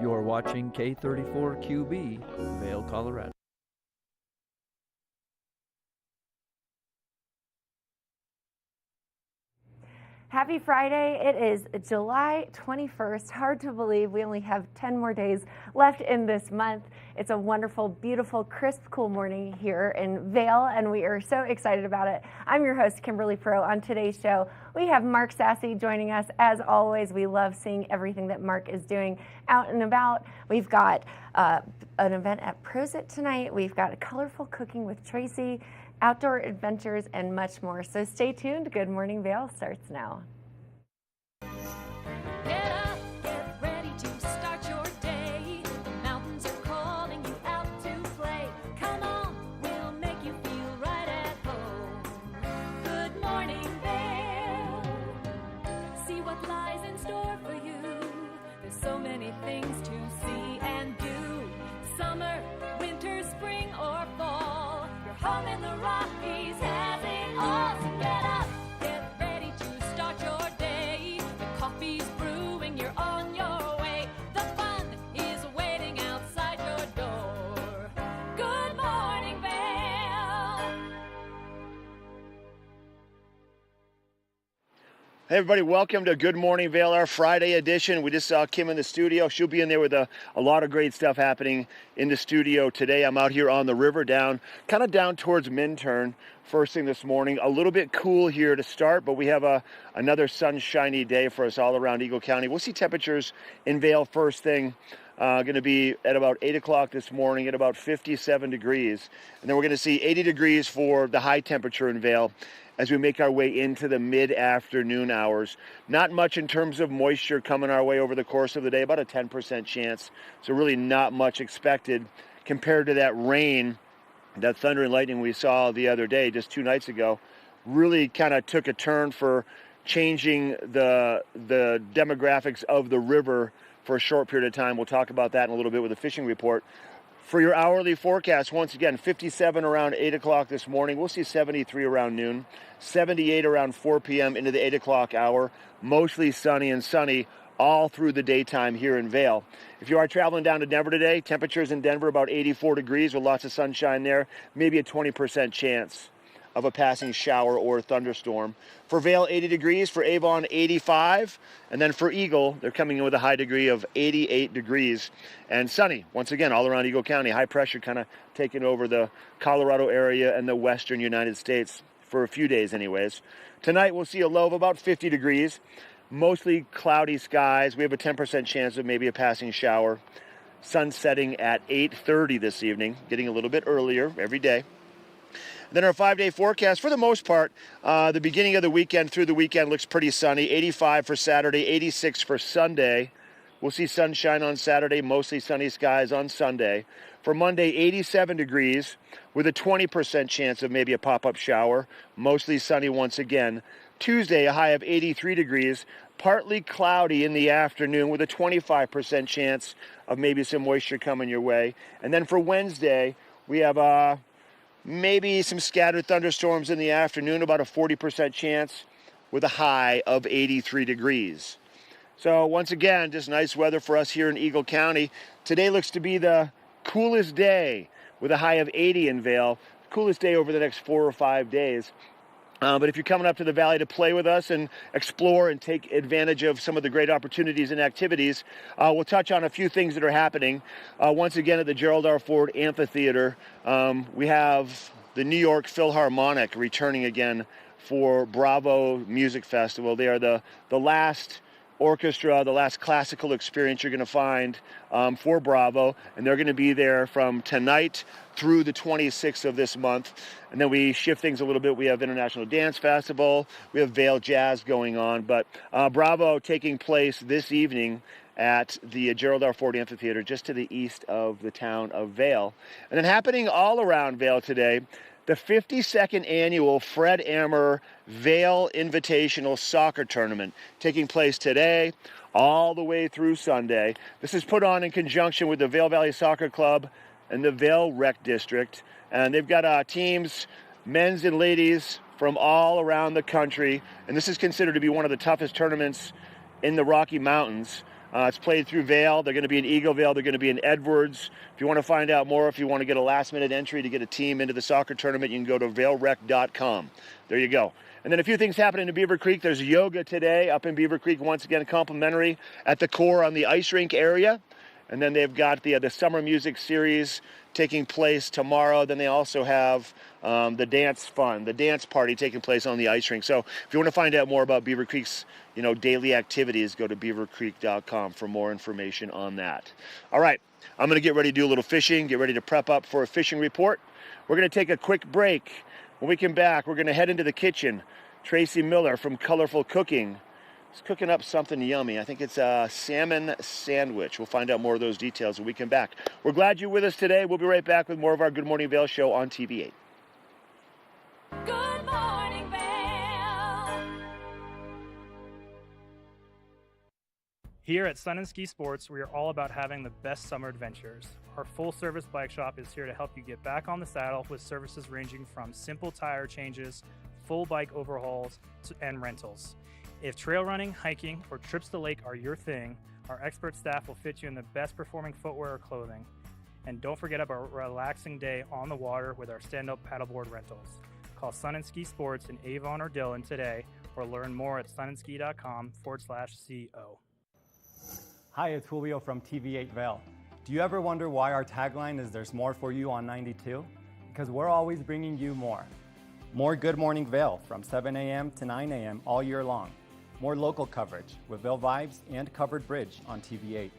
You're watching K34QB, Vail, Colorado. Happy Friday. It is July 21st. Hard to believe we only have 10 more days left in this month. It's a wonderful, beautiful, crisp, cool morning here in Vail, and we are so excited about it. I'm your host, Kimberly Pro. On today's show, we have Mark Sassy joining us. As always, we love seeing everything that Mark is doing out and about. We've got an event at Prosit tonight. We've got a colorful cooking with Tracy, outdoor adventures, and much more. So stay tuned. Good Morning Vail starts now. Get up, get ready to start your day. The mountains are calling you out to play. Come on, we'll make you feel right at home. Good morning, Vail. See what lies in store for you. There's so many things to see and do. Summer, winter, spring, or fall. Your home in the Rockies has it all. So get up, get ready to start your day. The coffee's brewing, you're on your way. The fun is waiting outside your door. Good morning, Vail. Hey everybody, welcome to Good Morning Vail, our Friday edition. We just saw Kim in the studio. She'll be in there with a lot of great stuff happening in the studio today. I'm out here on the river down towards Minturn first thing this morning. A little bit cool here to start, but we have another sunshiny day for us all around Eagle County. We'll see temperatures in Vail first thing. Going to be at about 8 o'clock this morning at about 57 degrees. And then we're going to see 80 degrees for the high temperature in Vail as we make our way into the mid-afternoon hours. Not much in terms of moisture coming our way over the course of the day, about a 10% chance. So really not much expected compared to that rain, that thunder and lightning we saw the other day, just 2 nights ago. Really kind of took a turn for changing the demographics of the river for a short period of time. We'll talk about that in a little bit with a fishing report. For your hourly forecast, once again, 57 around 8 o'clock this morning. We'll see 73 around noon, 78 around 4 p.m. into the 8 o'clock hour. Mostly sunny and sunny all through the daytime here in Vail. If you are traveling down to Denver today, temperatures in Denver about 84 degrees with lots of sunshine there, maybe a 20% chance of a passing shower or thunderstorm. For Vail, 80 degrees. For Avon, 85. And then for Eagle, they're coming in with a high degree of 88 degrees. And sunny, once again, all around Eagle County. High pressure kind of taking over the Colorado area and the western United States for a few days anyways. Tonight, we'll see a low of about 50 degrees. Mostly cloudy skies. We have a 10% chance of maybe a passing shower. Sun setting at 8:30 this evening, getting a little bit earlier every day. Then our 5-day forecast, for the most part, the beginning of the weekend through the weekend looks pretty sunny. 85 for Saturday, 86 for Sunday. We'll see sunshine on Saturday, mostly sunny skies on Sunday. For Monday, 87 degrees with a 20% chance of maybe a pop-up shower. Mostly sunny once again. Tuesday, a high of 83 degrees, partly cloudy in the afternoon with a 25% chance of maybe some moisture coming your way. And then for Wednesday, we have maybe some scattered thunderstorms in the afternoon, about a 40% chance with a high of 83 degrees. So once again, just nice weather for us here in Eagle County. Today looks to be the coolest day with a high of 80 in Vail. Coolest day over the next 4 or 5 days. But if you're coming up to the valley to play with us and explore and take advantage of some of the great opportunities and activities, we'll touch on a few things that are happening. Once again, at the Gerald R. Ford Amphitheater, we have the New York Philharmonic returning again for Bravo Music Festival. They are the last orchestra, the last classical experience you're going to find for Bravo, and they're going to be there from tonight through the 26th of this month. And then we shift things a little bit. We have International Dance Festival, we have Vail Jazz going on, but Bravo taking place this evening at the Gerald R. Ford Amphitheater just to the east of the town of Vail. And then happening all around Vail today, the 52nd annual Fred Ammer Vail Invitational Soccer Tournament taking place today all the way through Sunday. This is put on in conjunction with the Vail Valley Soccer Club and the Vail Rec District. And they've got teams, men's and ladies, from all around the country. And this is considered to be one of the toughest tournaments in the Rocky Mountains. It's played through Vail. They're going to be in Eagleville. They're going to be in Edwards. If you want to find out more, if you want to get a last-minute entry to get a team into the soccer tournament, you can go to vailrec.com. There you go. And then a few things happening in Beaver Creek. There's yoga today up in Beaver Creek, once again complimentary at the core on the ice rink area. And then they've got the summer music series taking place tomorrow. Then they also have the dance fun, the dance party taking place on the ice rink. So if you want to find out more about Beaver Creek's daily activities, go to beavercreek.com for more information on that. All right, I'm going to get ready to do a little fishing, get ready to prep up for a fishing report. We're going to take a quick break. When we come back, we're going to head into the kitchen. Tracy Miller from Colorful Cooking is cooking up something yummy. I think it's a salmon sandwich. We'll find out more of those details when we come back. We're glad you're with us today. We'll be right back with more of our Good Morning Vail show on TV8. Good morning, Vail. Here at Sun and Ski Sports, we are all about having the best summer adventures. Our full-service bike shop is here to help you get back on the saddle with services ranging from simple tire changes, full bike overhauls, and rentals. If trail running, hiking, or trips to the lake are your thing, our expert staff will fit you in the best performing footwear or clothing. And don't forget about a relaxing day on the water with our stand-up paddleboard rentals. Call Sun and Ski Sports in Avon or Dillon today, or learn more at sunandski.com/CO. Hi, it's Julio from TV8 Vail. Do you ever wonder why our tagline is "There's more for you on 92"? Because we're always bringing you more. More Good Morning Vail from 7 a.m. to 9 a.m. all year long. More local coverage with Vail Vibes and Covered Bridge on TV8.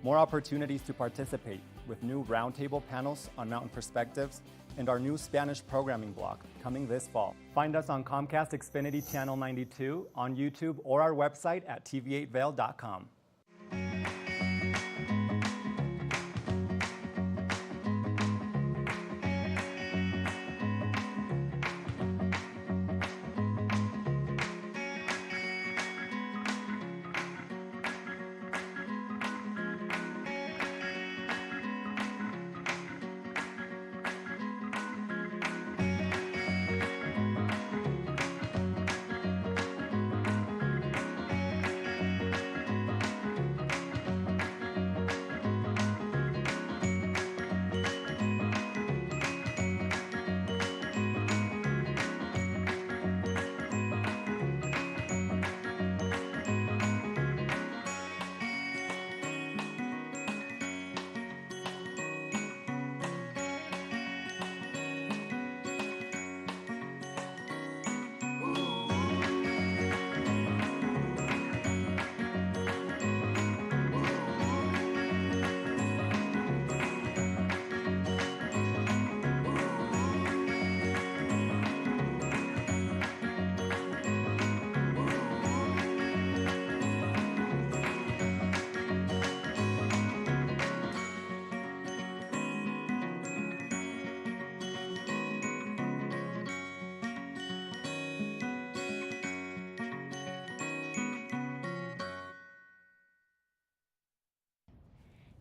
More opportunities to participate with new roundtable panels on mountain perspectives and our new Spanish programming block coming this fall. Find us on Comcast Xfinity Channel 92, on YouTube, or our website at tv8vail.com.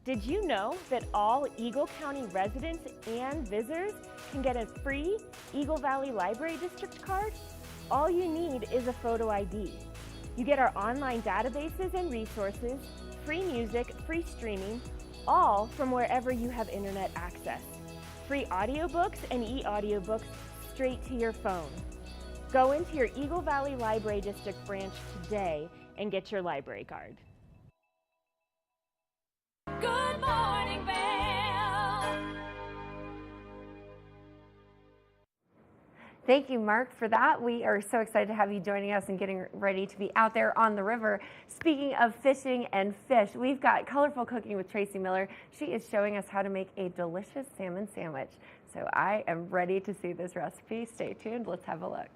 Did you know that all Eagle County residents and visitors can get a free Eagle Valley Library District card? All you need is a photo ID. You get our online databases and resources, free music, free streaming, all from wherever you have internet access. Free audiobooks and e-audiobooks straight to your phone. Go into your Eagle Valley Library District branch today and get your library card. Good morning, Vail. Thank you, Mark, for that. We are so excited to have you joining us and getting ready to be out there on the river. Speaking of fishing and fish, we've got Colorful Cooking with Tracy Miller. She is showing us how to make a delicious salmon sandwich. So I am ready to see this recipe. Stay tuned. Let's have a look.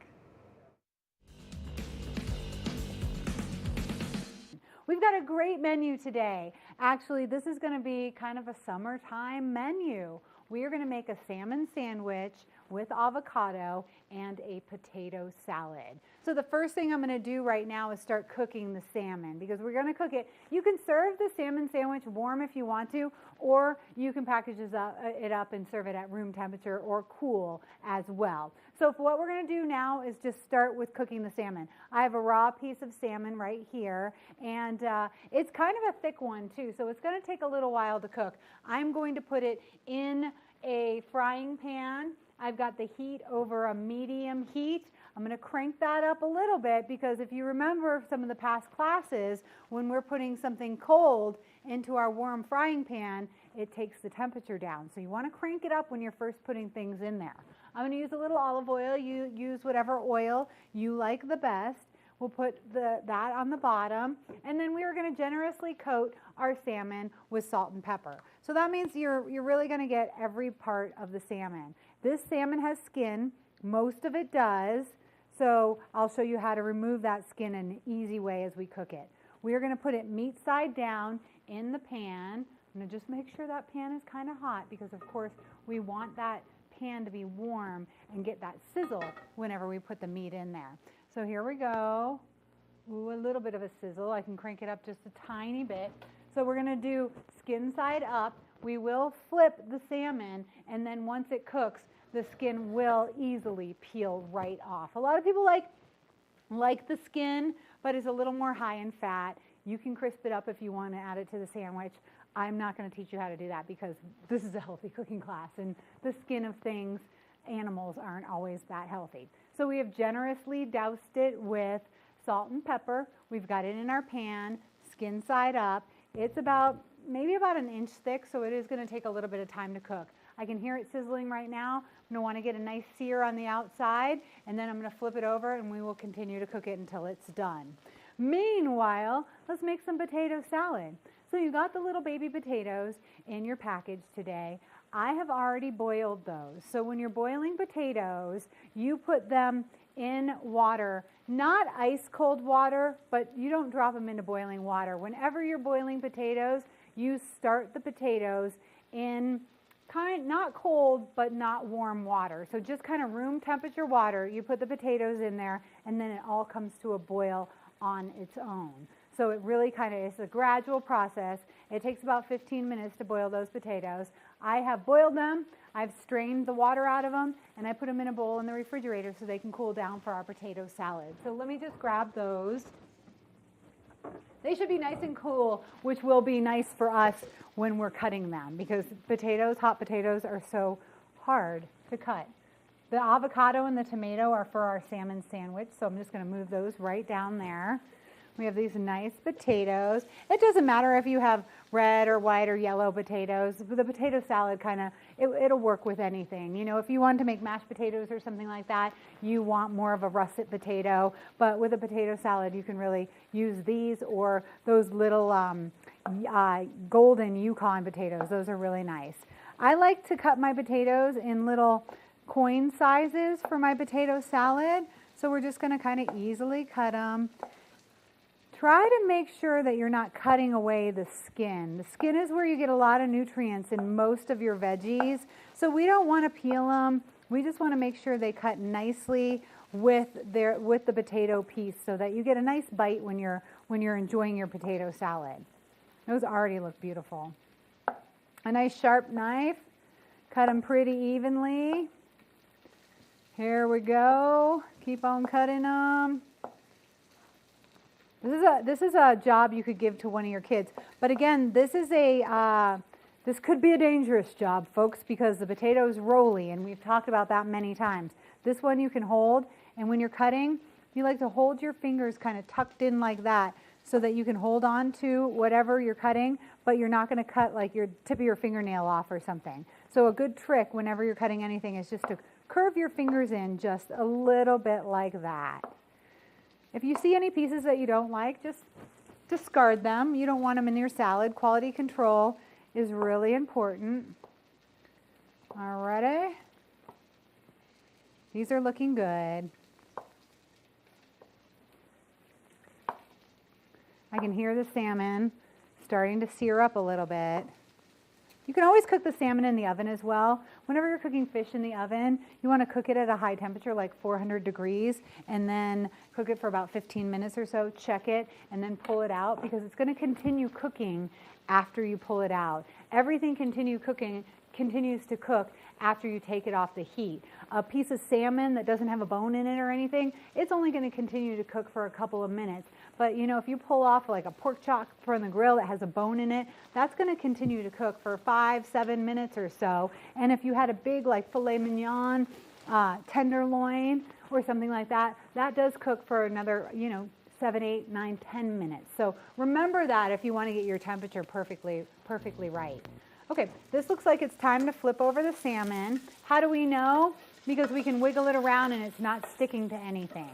We've got a great menu today, Actually, this is going to be kind of a summertime menu. We are going to make a salmon sandwich with avocado and a potato salad. So the first thing I'm going to do right now is start cooking the salmon, because we're going to cook it. You can serve the salmon sandwich warm if you want to, or you can package it up and serve it at room temperature or cool as well. So what we're going to do now is just start with cooking the salmon. I have a raw piece of salmon right here, and it's kind of a thick one too, so it's going to take a little while to cook. I'm going to put it in a frying pan. I've got the heat over a medium heat. I'm going to crank that up a little bit, because if you remember some of the past classes, when we're putting something cold into our warm frying pan, it takes the temperature down. So you want to crank it up when you're first putting things in there. I'm going to use a little olive oil. You use whatever oil you like the best. We'll put that on the bottom, and then we are going to generously coat our salmon with salt and pepper. So that means you're really going to get every part of the salmon. This salmon has skin. Most of it does. So I'll show you how to remove that skin in an easy way as we cook it. We are going to put it meat side down in the pan. I'm going to just make sure that pan is kind of hot, because of course we want that pan to be warm and get that sizzle whenever we put the meat in there. So here we go. Ooh, a little bit of a sizzle. I can crank it up just a tiny bit. So we're going to do skin side up. We will flip the salmon, and then once it cooks, the skin will easily peel right off. A lot of people like the skin, but it's a little more high in fat. You can crisp it up if you want to add it to the sandwich. I'm not going to teach you how to do that, because this is a healthy cooking class, and the skin of things, animals, aren't always that healthy. So we have generously doused it with salt and pepper. We've got it in our pan, skin side up. It's maybe about an inch thick, so it is going to take a little bit of time to cook. I can hear it sizzling right now. I'm going to want to get a nice sear on the outside, and then I'm going to flip it over, and we will continue to cook it until it's done. Meanwhile, let's make some potato salad. So you got the little baby potatoes in your package today. I have already boiled those. So when you're boiling potatoes, you put them in water, not ice cold water, but you don't drop them into boiling water. Whenever you're boiling potatoes, you start the potatoes in not cold, but not warm water. So just kind of room temperature water. You put the potatoes in there, and then it all comes to a boil on its own. So it really kind of is a gradual process. It takes about 15 minutes to boil those potatoes. I have boiled them, I've strained the water out of them, and I put them in a bowl in the refrigerator so they can cool down for our potato salad. So let me just grab those. They should be nice and cool, which will be nice for us when we're cutting them, because hot potatoes are so hard to cut. The avocado and the tomato are for our salmon sandwich, so I'm just going to move those right down there. We have these nice potatoes. It doesn't matter if you have red or white or yellow potatoes. The potato salad it'll work with anything. You know, if you want to make mashed potatoes or something like that, you want more of a russet potato. But with a potato salad, you can really use these or those little golden Yukon potatoes. Those are really nice. I like to cut my potatoes in little coin sizes for my potato salad. So we're just going to kind of easily cut them. Try to make sure that you're not cutting away the skin. The skin is where you get a lot of nutrients in most of your veggies. So we don't want to peel them. We just want to make sure they cut nicely with the potato piece, so that you get a nice bite when you're enjoying your potato salad. Those already look beautiful. A nice sharp knife. Cut them pretty evenly. Here we go. Keep on cutting them. This is a job you could give to one of your kids. But again, this could be a dangerous job, folks, because the potato is rolly, and we've talked about that many times. This one you can hold, and when you're cutting, you like to hold your fingers kind of tucked in like that, so that you can hold on to whatever you're cutting, but you're not going to cut like your tip of your fingernail off or something. So a good trick whenever you're cutting anything is just to curve your fingers in just a little bit like that. If you see any pieces that you don't like, just discard them. You don't want them in your salad. Quality control is really important. Alrighty. These are looking good. I can hear the salmon starting to sear up a little bit. You can always cook the salmon in the oven as well. Whenever you're cooking fish in the oven, you want to cook it at a high temperature, like 400 degrees, and then cook it for about 15 minutes or so, check it, and then pull it out, because it's going to continue cooking after you pull it out. Everything continues to cook after you take it off the heat. A piece of salmon that doesn't have a bone in it or anything, it's only going to continue to cook for a couple of minutes. But you know, if you pull off like a pork chop from the grill that has a bone in it, that's going to continue to cook for 5-7 minutes or so. And if you had a big like filet mignon, tenderloin or something like that, that does cook for another, 7, 8, 9, 10 minutes. So remember that if you want to get your temperature perfectly right. Okay, this looks like it's time to flip over the salmon. How do we know? Because we can wiggle it around and it's not sticking to anything.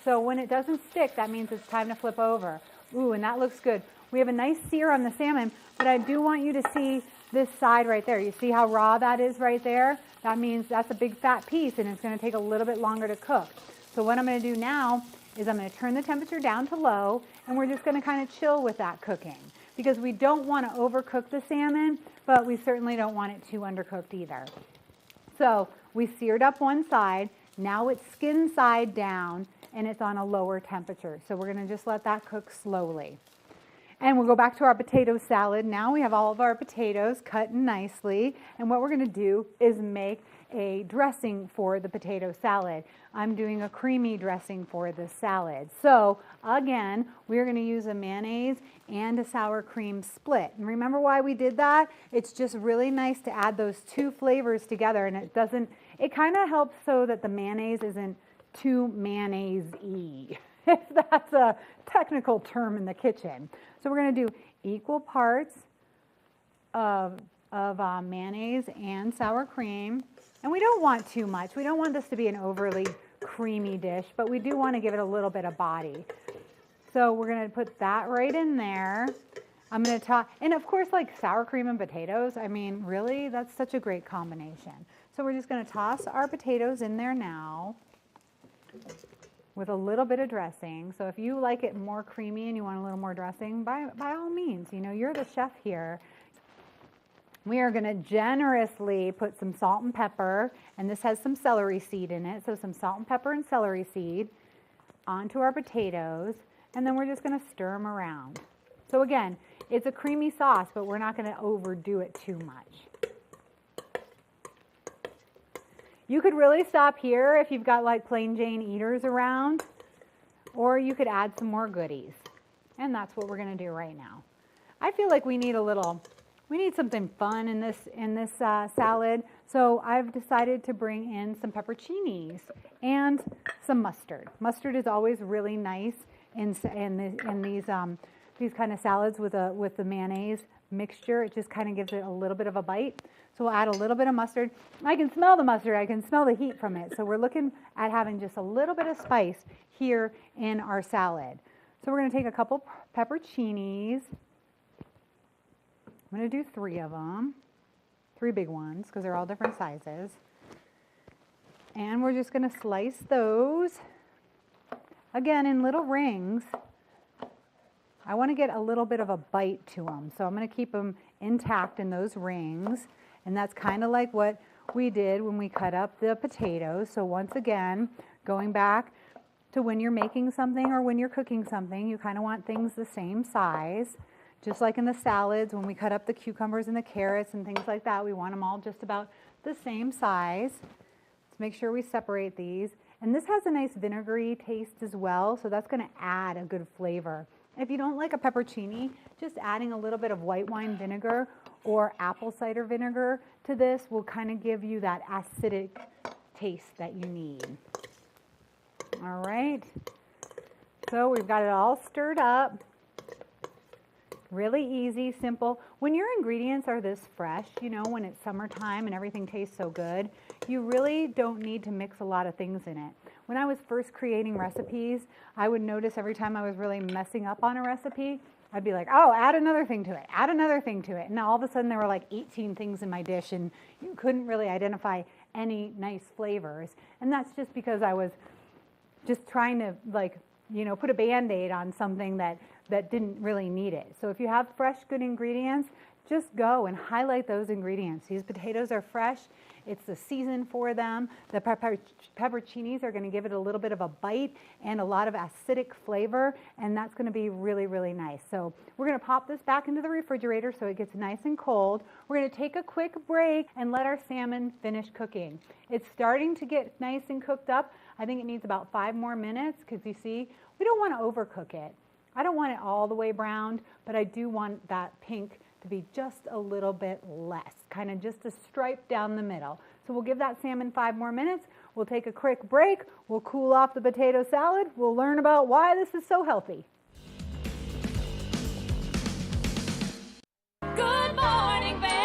So when it doesn't stick, that means it's time to flip over. Ooh, and that looks good. We have a nice sear on the salmon, but I do want you to see this side right there. You see how raw that is right there? That means that's a big fat piece and it's going to take a little bit longer to cook. So what I'm going to do now is I'm going to turn the temperature down to low, and we're just going to kind of chill with that cooking, because we don't want to overcook the salmon, but we certainly don't want it too undercooked either. So we seared up one side. Now it's skin side down and it's on a lower temperature. So we're going to just let that cook slowly. And we'll go back to our potato salad. Now we have all of our potatoes cut nicely. And what we're going to do is make a dressing for the potato salad. I'm doing a creamy dressing for the salad. So again, we're going to use a mayonnaise and a sour cream split. And remember why we did that? It's just really nice to add those two flavors together, and it kind of helps so that the mayonnaise isn't too mayonnaise-y, if that's a technical term in the kitchen. So we're going to do equal parts of mayonnaise and sour cream. And we don't want too much. We don't want this to be an overly creamy dish, but we do want to give it a little bit of body. So we're going to put that right in there. I'm going to toss, and of course, like sour cream and potatoes, I mean, really, that's such a great combination. So we're just going to toss our potatoes in there now with a little bit of dressing. So if you like it more creamy and you want a little more dressing, by all means, you're the chef here. We are going to generously put some salt and pepper, and this has some celery seed in it, so some salt and pepper and celery seed onto our potatoes, and then we're just going to stir them around. So again, it's a creamy sauce, but we're not going to overdo it too much. You could really stop here if you've got like plain Jane eaters around, or you could add some more goodies, and that's what we're going to do right now. I feel like we need something fun in this salad, so I've decided to bring in some pepperoncinis and some mustard. Mustard is always really nice in these kind of salads with the mayonnaise mixture. It just kind of gives it a little bit of a bite. So we'll add a little bit of mustard. I can smell the mustard. I can smell the heat from it. So we're looking at having just a little bit of spice here in our salad. So we're going to take a couple pepperoncinis. I'm going to do 3 of them, 3 big ones, because they're all different sizes. And we're just going to slice those, again, in little rings. I want to get a little bit of a bite to them, so I'm going to keep them intact in those rings. And that's kind of like what we did when we cut up the potatoes. So once again, going back to when you're making something or when you're cooking something, you kind of want things the same size. Just like in the salads, when we cut up the cucumbers and the carrots and things like that, we want them all just about the same size. Let's make sure we separate these. And this has a nice vinegary taste as well, so that's going to add a good flavor. If you don't like a pepperoncini, just adding a little bit of white wine vinegar or apple cider vinegar to this will kind of give you that acidic taste that you need. All right, so we've got it all stirred up. Really easy, simple. When your ingredients are this fresh, when it's summertime and everything tastes so good, you really don't need to mix a lot of things in it. When I was first creating recipes, I would notice every time I was really messing up on a recipe, I'd be like, oh, add another thing to it, add another thing to it. And now all of a sudden there were like 18 things in my dish and you couldn't really identify any nice flavors. And that's just because I was just trying to put a Band-Aid on something that didn't really need it. So if you have fresh, good ingredients, just go and highlight those ingredients. These potatoes are fresh. It's the season for them. The pepperoncinis are going to give it a little bit of a bite and a lot of acidic flavor, and that's going to be really, really nice. So we're going to pop this back into the refrigerator so it gets nice and cold. We're going to take a quick break and let our salmon finish cooking. It's starting to get nice and cooked up. I think it needs about 5 more minutes because you see, we don't want to overcook it. I don't want it all the way browned, but I do want that pink to be just a little bit less, kind of just a stripe down the middle. So we'll give that salmon 5 more minutes. We'll take a quick break. We'll cool off the potato salad. We'll learn about why this is so healthy. Good morning, Vail.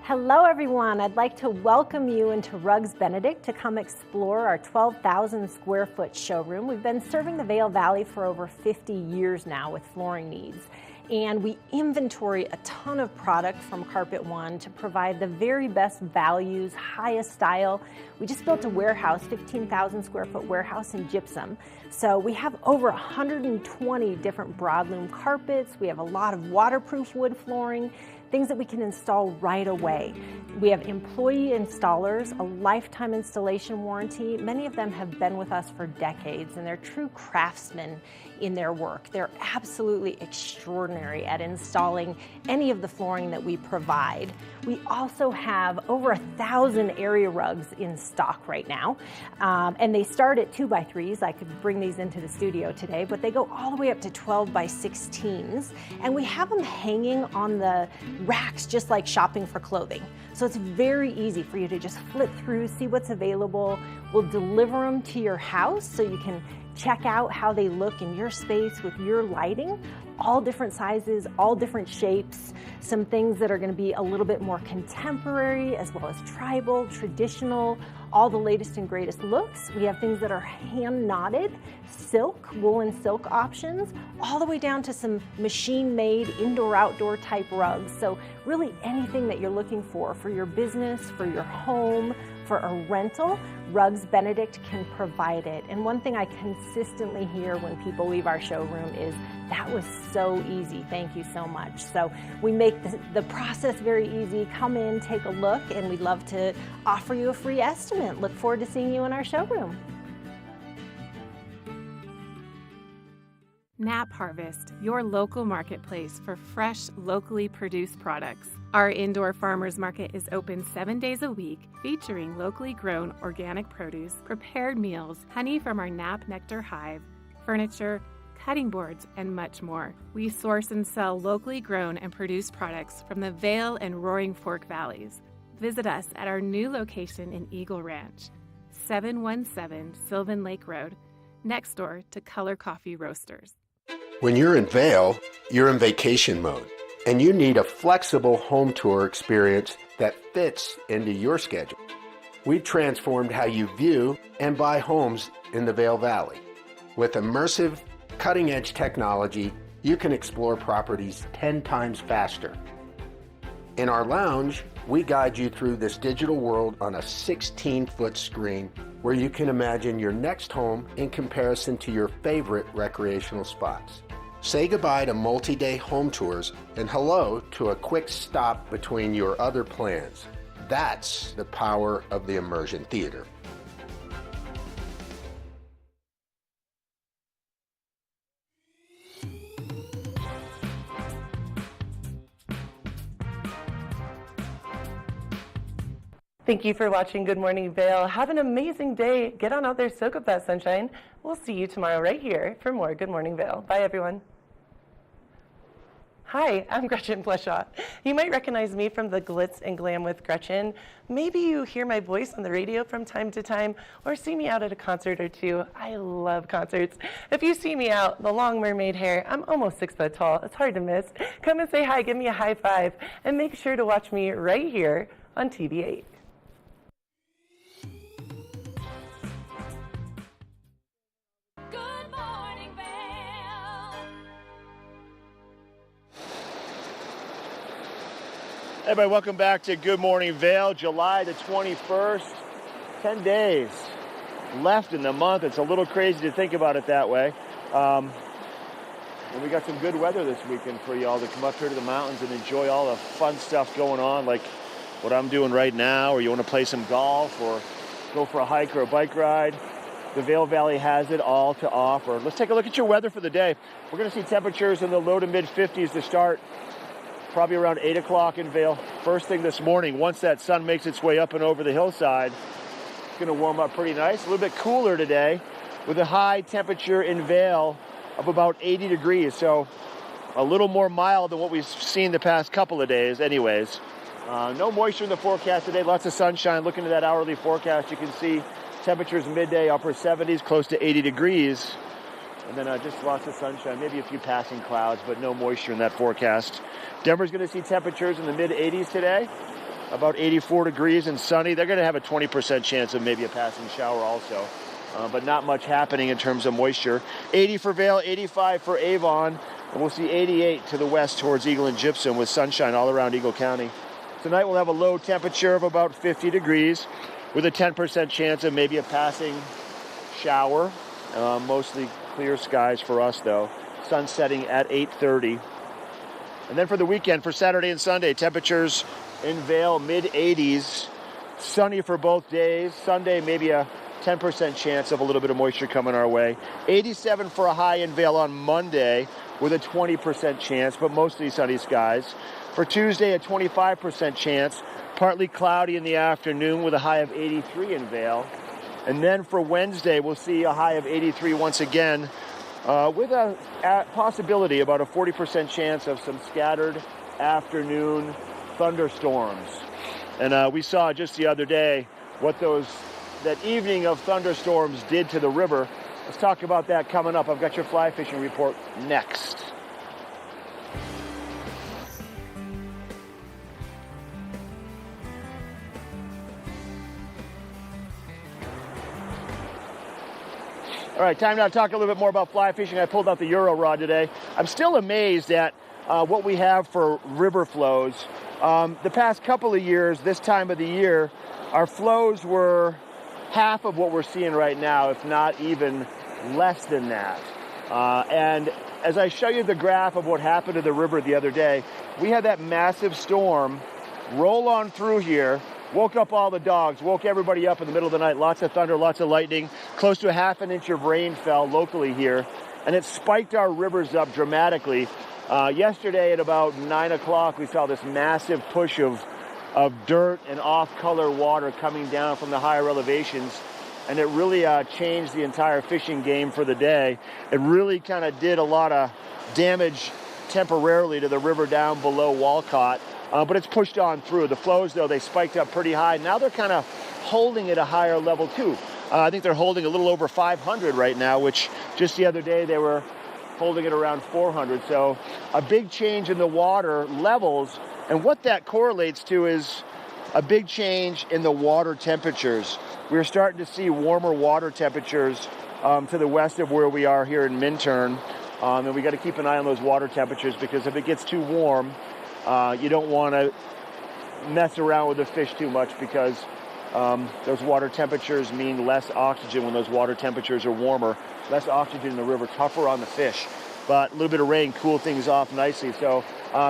Hello everyone, I'd like to welcome you into Rugs Benedict to come explore our 12,000 square foot showroom. We've been serving the Vail Valley for over 50 years now with flooring needs. And we inventory a ton of product from Carpet One to provide the very best values, highest style. We just built a warehouse, 15,000 square foot warehouse in gypsum. So we have over 120 different broadloom carpets. We have a lot of waterproof wood flooring, things that we can install right away. We have employee installers, a lifetime installation warranty. Many of them have been with us for decades and they're true craftsmen in their work. They're absolutely extraordinary at installing any of the flooring that we provide. We also have over 1,000 area rugs in stock right now. And they start at 2x3s. I could bring these into the studio today, but they go all the way up to 12x16s. And we have them hanging on the racks just like shopping for clothing. So it's very easy for you to just flip through, see what's available. We'll deliver them to your house so you can check out how they look in your space with your lighting. All different sizes, all different shapes, some things that are going to be a little bit more contemporary as well as tribal, traditional, all the latest and greatest looks. We have things that are hand knotted, silk, woolen silk options, all the way down to some machine-made indoor-outdoor type rugs. So really anything that you're looking for your business, for your home, for a rental, Rugs Benedict can provide it. And one thing I consistently hear when people leave our showroom is, that was so easy, thank you so much. So we make the process very easy. Come in, take a look, and we'd love to offer you a free estimate. Look forward to seeing you in our showroom. Nap Harvest, your local marketplace for fresh, locally produced products. Our indoor farmers market is open 7 days a week, featuring locally grown organic produce, prepared meals, honey from our Nap Nectar hive, furniture, cutting boards, and much more. We source and sell locally grown and produced products from the Vail and Roaring Fork Valleys. Visit us at our new location in Eagle Ranch, 717 Sylvan Lake Road, next door to Color Coffee Roasters. When you're in Vail, you're in vacation mode, and you need a flexible home tour experience that fits into your schedule. We've transformed how you view and buy homes in the Vail Valley. With immersive, cutting-edge technology, you can explore properties 10 times faster. In our lounge, we guide you through this digital world on a 16-foot screen where you can imagine your next home in comparison to your favorite recreational spots. Say goodbye to multi-day home tours and hello to a quick stop between your other plans. That's the power of the immersion theater. Thank you for watching Good Morning Vail. Have an amazing day. Get on out there, soak up that sunshine. We'll see you tomorrow right here for more Good Morning Vail. Bye, everyone. Hi, I'm Gretchen Pleshaw. You might recognize me from the Glitz and Glam with Gretchen. Maybe you hear my voice on the radio from time to time or see me out at a concert or two. I love concerts. If you see me out, the long mermaid hair, I'm almost 6 foot tall. It's hard to miss. Come and say hi, give me a high five, and make sure to watch me right here on TV8. Good morning, Vail. Hey, everybody, welcome back to Good Morning Vail, July the 21st. 10 days left in the month. It's a little crazy to think about it that way. And we got some good weather this weekend for y'all to come up here to the mountains and enjoy all the fun stuff going on, like what I'm doing right now, or you want to play some golf or go for a hike or a bike ride. The Vail Valley has it all to offer. Let's take a look at your weather for the day. We're going to see temperatures in the low to mid 50s to start, probably around 8 o'clock in Vail. First thing this morning, once that sun makes its way up and over the hillside, it's going to warm up pretty nice. A little bit cooler today with a high temperature in Vail of about 80 degrees. So a little more mild than what we've seen the past couple of days anyways. No moisture in the forecast today. Lots of sunshine. Looking at that hourly forecast, you can see temperatures midday, upper 70s, close to 80 degrees. And then just lots of sunshine, maybe a few passing clouds, but no moisture in that forecast. Denver's going to see temperatures in the mid 80s today, about 84 degrees and sunny. They're going to have a 20% chance of maybe a passing shower also, but not much happening in terms of moisture. 80 for Vail, 85 for Avon, and we'll see 88 to the west towards Eagle and Gypsum with sunshine all around Eagle County. Tonight we'll have a low temperature of about 50 degrees with a 10% chance of maybe a passing shower. Mostly clear skies for us though. Sun setting at 8:30. And then for the weekend, for Saturday and Sunday, temperatures in Vail mid 80s. Sunny for both days. Sunday maybe a 10% chance of a little bit of moisture coming our way. 87 for a high in Vail on Monday with a 20% chance, but mostly sunny skies. For Tuesday, a 25% chance, partly cloudy in the afternoon with a high of 83 in Vail. And then for Wednesday, we'll see a high of 83 once again, with a possibility, about a 40% chance of some scattered afternoon thunderstorms. And we saw just the other day what that evening of thunderstorms did to the river. Let's talk about that coming up. I've got your fly fishing report next. All right, time now to talk a little bit more about fly fishing. I pulled out the Euro rod today. I'm still amazed at what we have for river flows. The past couple of years, this time of the year, our flows were half of what we're seeing right now, if not even less than that. And as I show you the graph of what happened to the river the other day, we had that massive storm roll on through here, woke up all the dogs, woke everybody up in the middle of the night. Lots of thunder, lots of lightning. Close to a half an inch of rain fell locally here, and it spiked our rivers up dramatically. Yesterday at about 9 o'clock, we saw this massive push of dirt and off-color water coming down from the higher elevations, and it really changed the entire fishing game for the day. It really kind of did a lot of damage temporarily to the river down below Walcott. But it's pushed on through. The flows, though, they spiked up pretty high. Now they're kind of holding at a higher level, too. I think they're holding a little over 500 right now, which just the other day they were holding it around 400. So a big change in the water levels. And what that correlates to is a big change in the water temperatures. We're starting to see warmer water temperatures to the west of where we are here in Minturn. And we got to keep an eye on those water temperatures, because if it gets too warm, you don't want to mess around with the fish too much, because those water temperatures mean less oxygen when those water temperatures are warmer. Less oxygen in the river, tougher on the fish. But a little bit of rain cooled things off nicely, so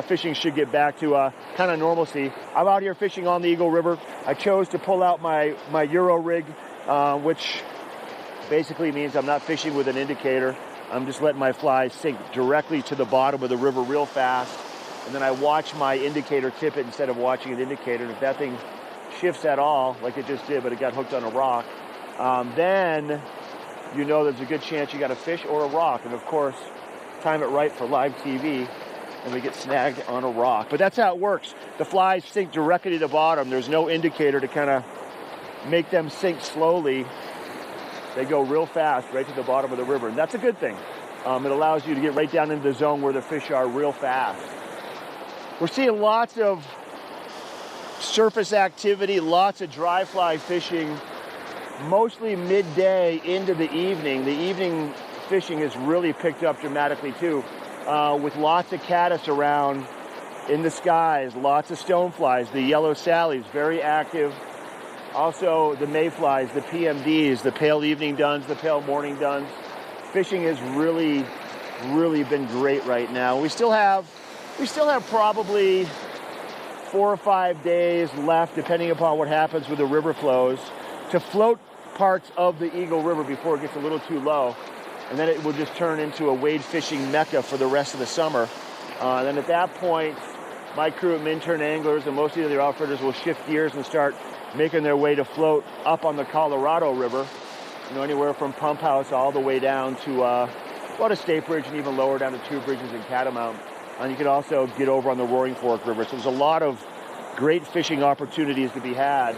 fishing should get back to kind of normalcy. I'm out here fishing on the Eagle River. I chose to pull out my Euro rig, which basically means I'm not fishing with an indicator. I'm just letting my fly sink directly to the bottom of the river real fast. And then I watch my indicator tip it instead of watching an indicator. And if that thing shifts at all, like it just did, but it got hooked on a rock, then you know there's a good chance you got a fish or a rock. And of course, time it right for live TV, and we get snagged on a rock. But that's how it works. The flies sink directly to the bottom. There's no indicator to kind of make them sink slowly. They go real fast right to the bottom of the river. And that's a good thing. It allows you to get right down into the zone where the fish are real fast. We're seeing lots of surface activity, lots of dry fly fishing, mostly midday into the evening. The evening fishing has really picked up dramatically too, with lots of caddis around in the skies, lots of stoneflies, the yellow sallies, very active. Also the mayflies, the PMDs, the pale evening duns, the pale morning duns. Fishing has really been great right now. We still have probably 4 or 5 days left, depending upon what happens with the river flows, to float parts of the Eagle River before it gets a little too low. And then it will just turn into a wade fishing mecca for the rest of the summer. Then at that point, my crew at Minturn Anglers and most of the other outfitters will shift gears and start making their way to float up on the Colorado River, anywhere from Pump House all the way down to about a State Bridge and even lower down to Two Bridges and Catamount. And you can also get over on the Roaring Fork River. So there's a lot of great fishing opportunities to be had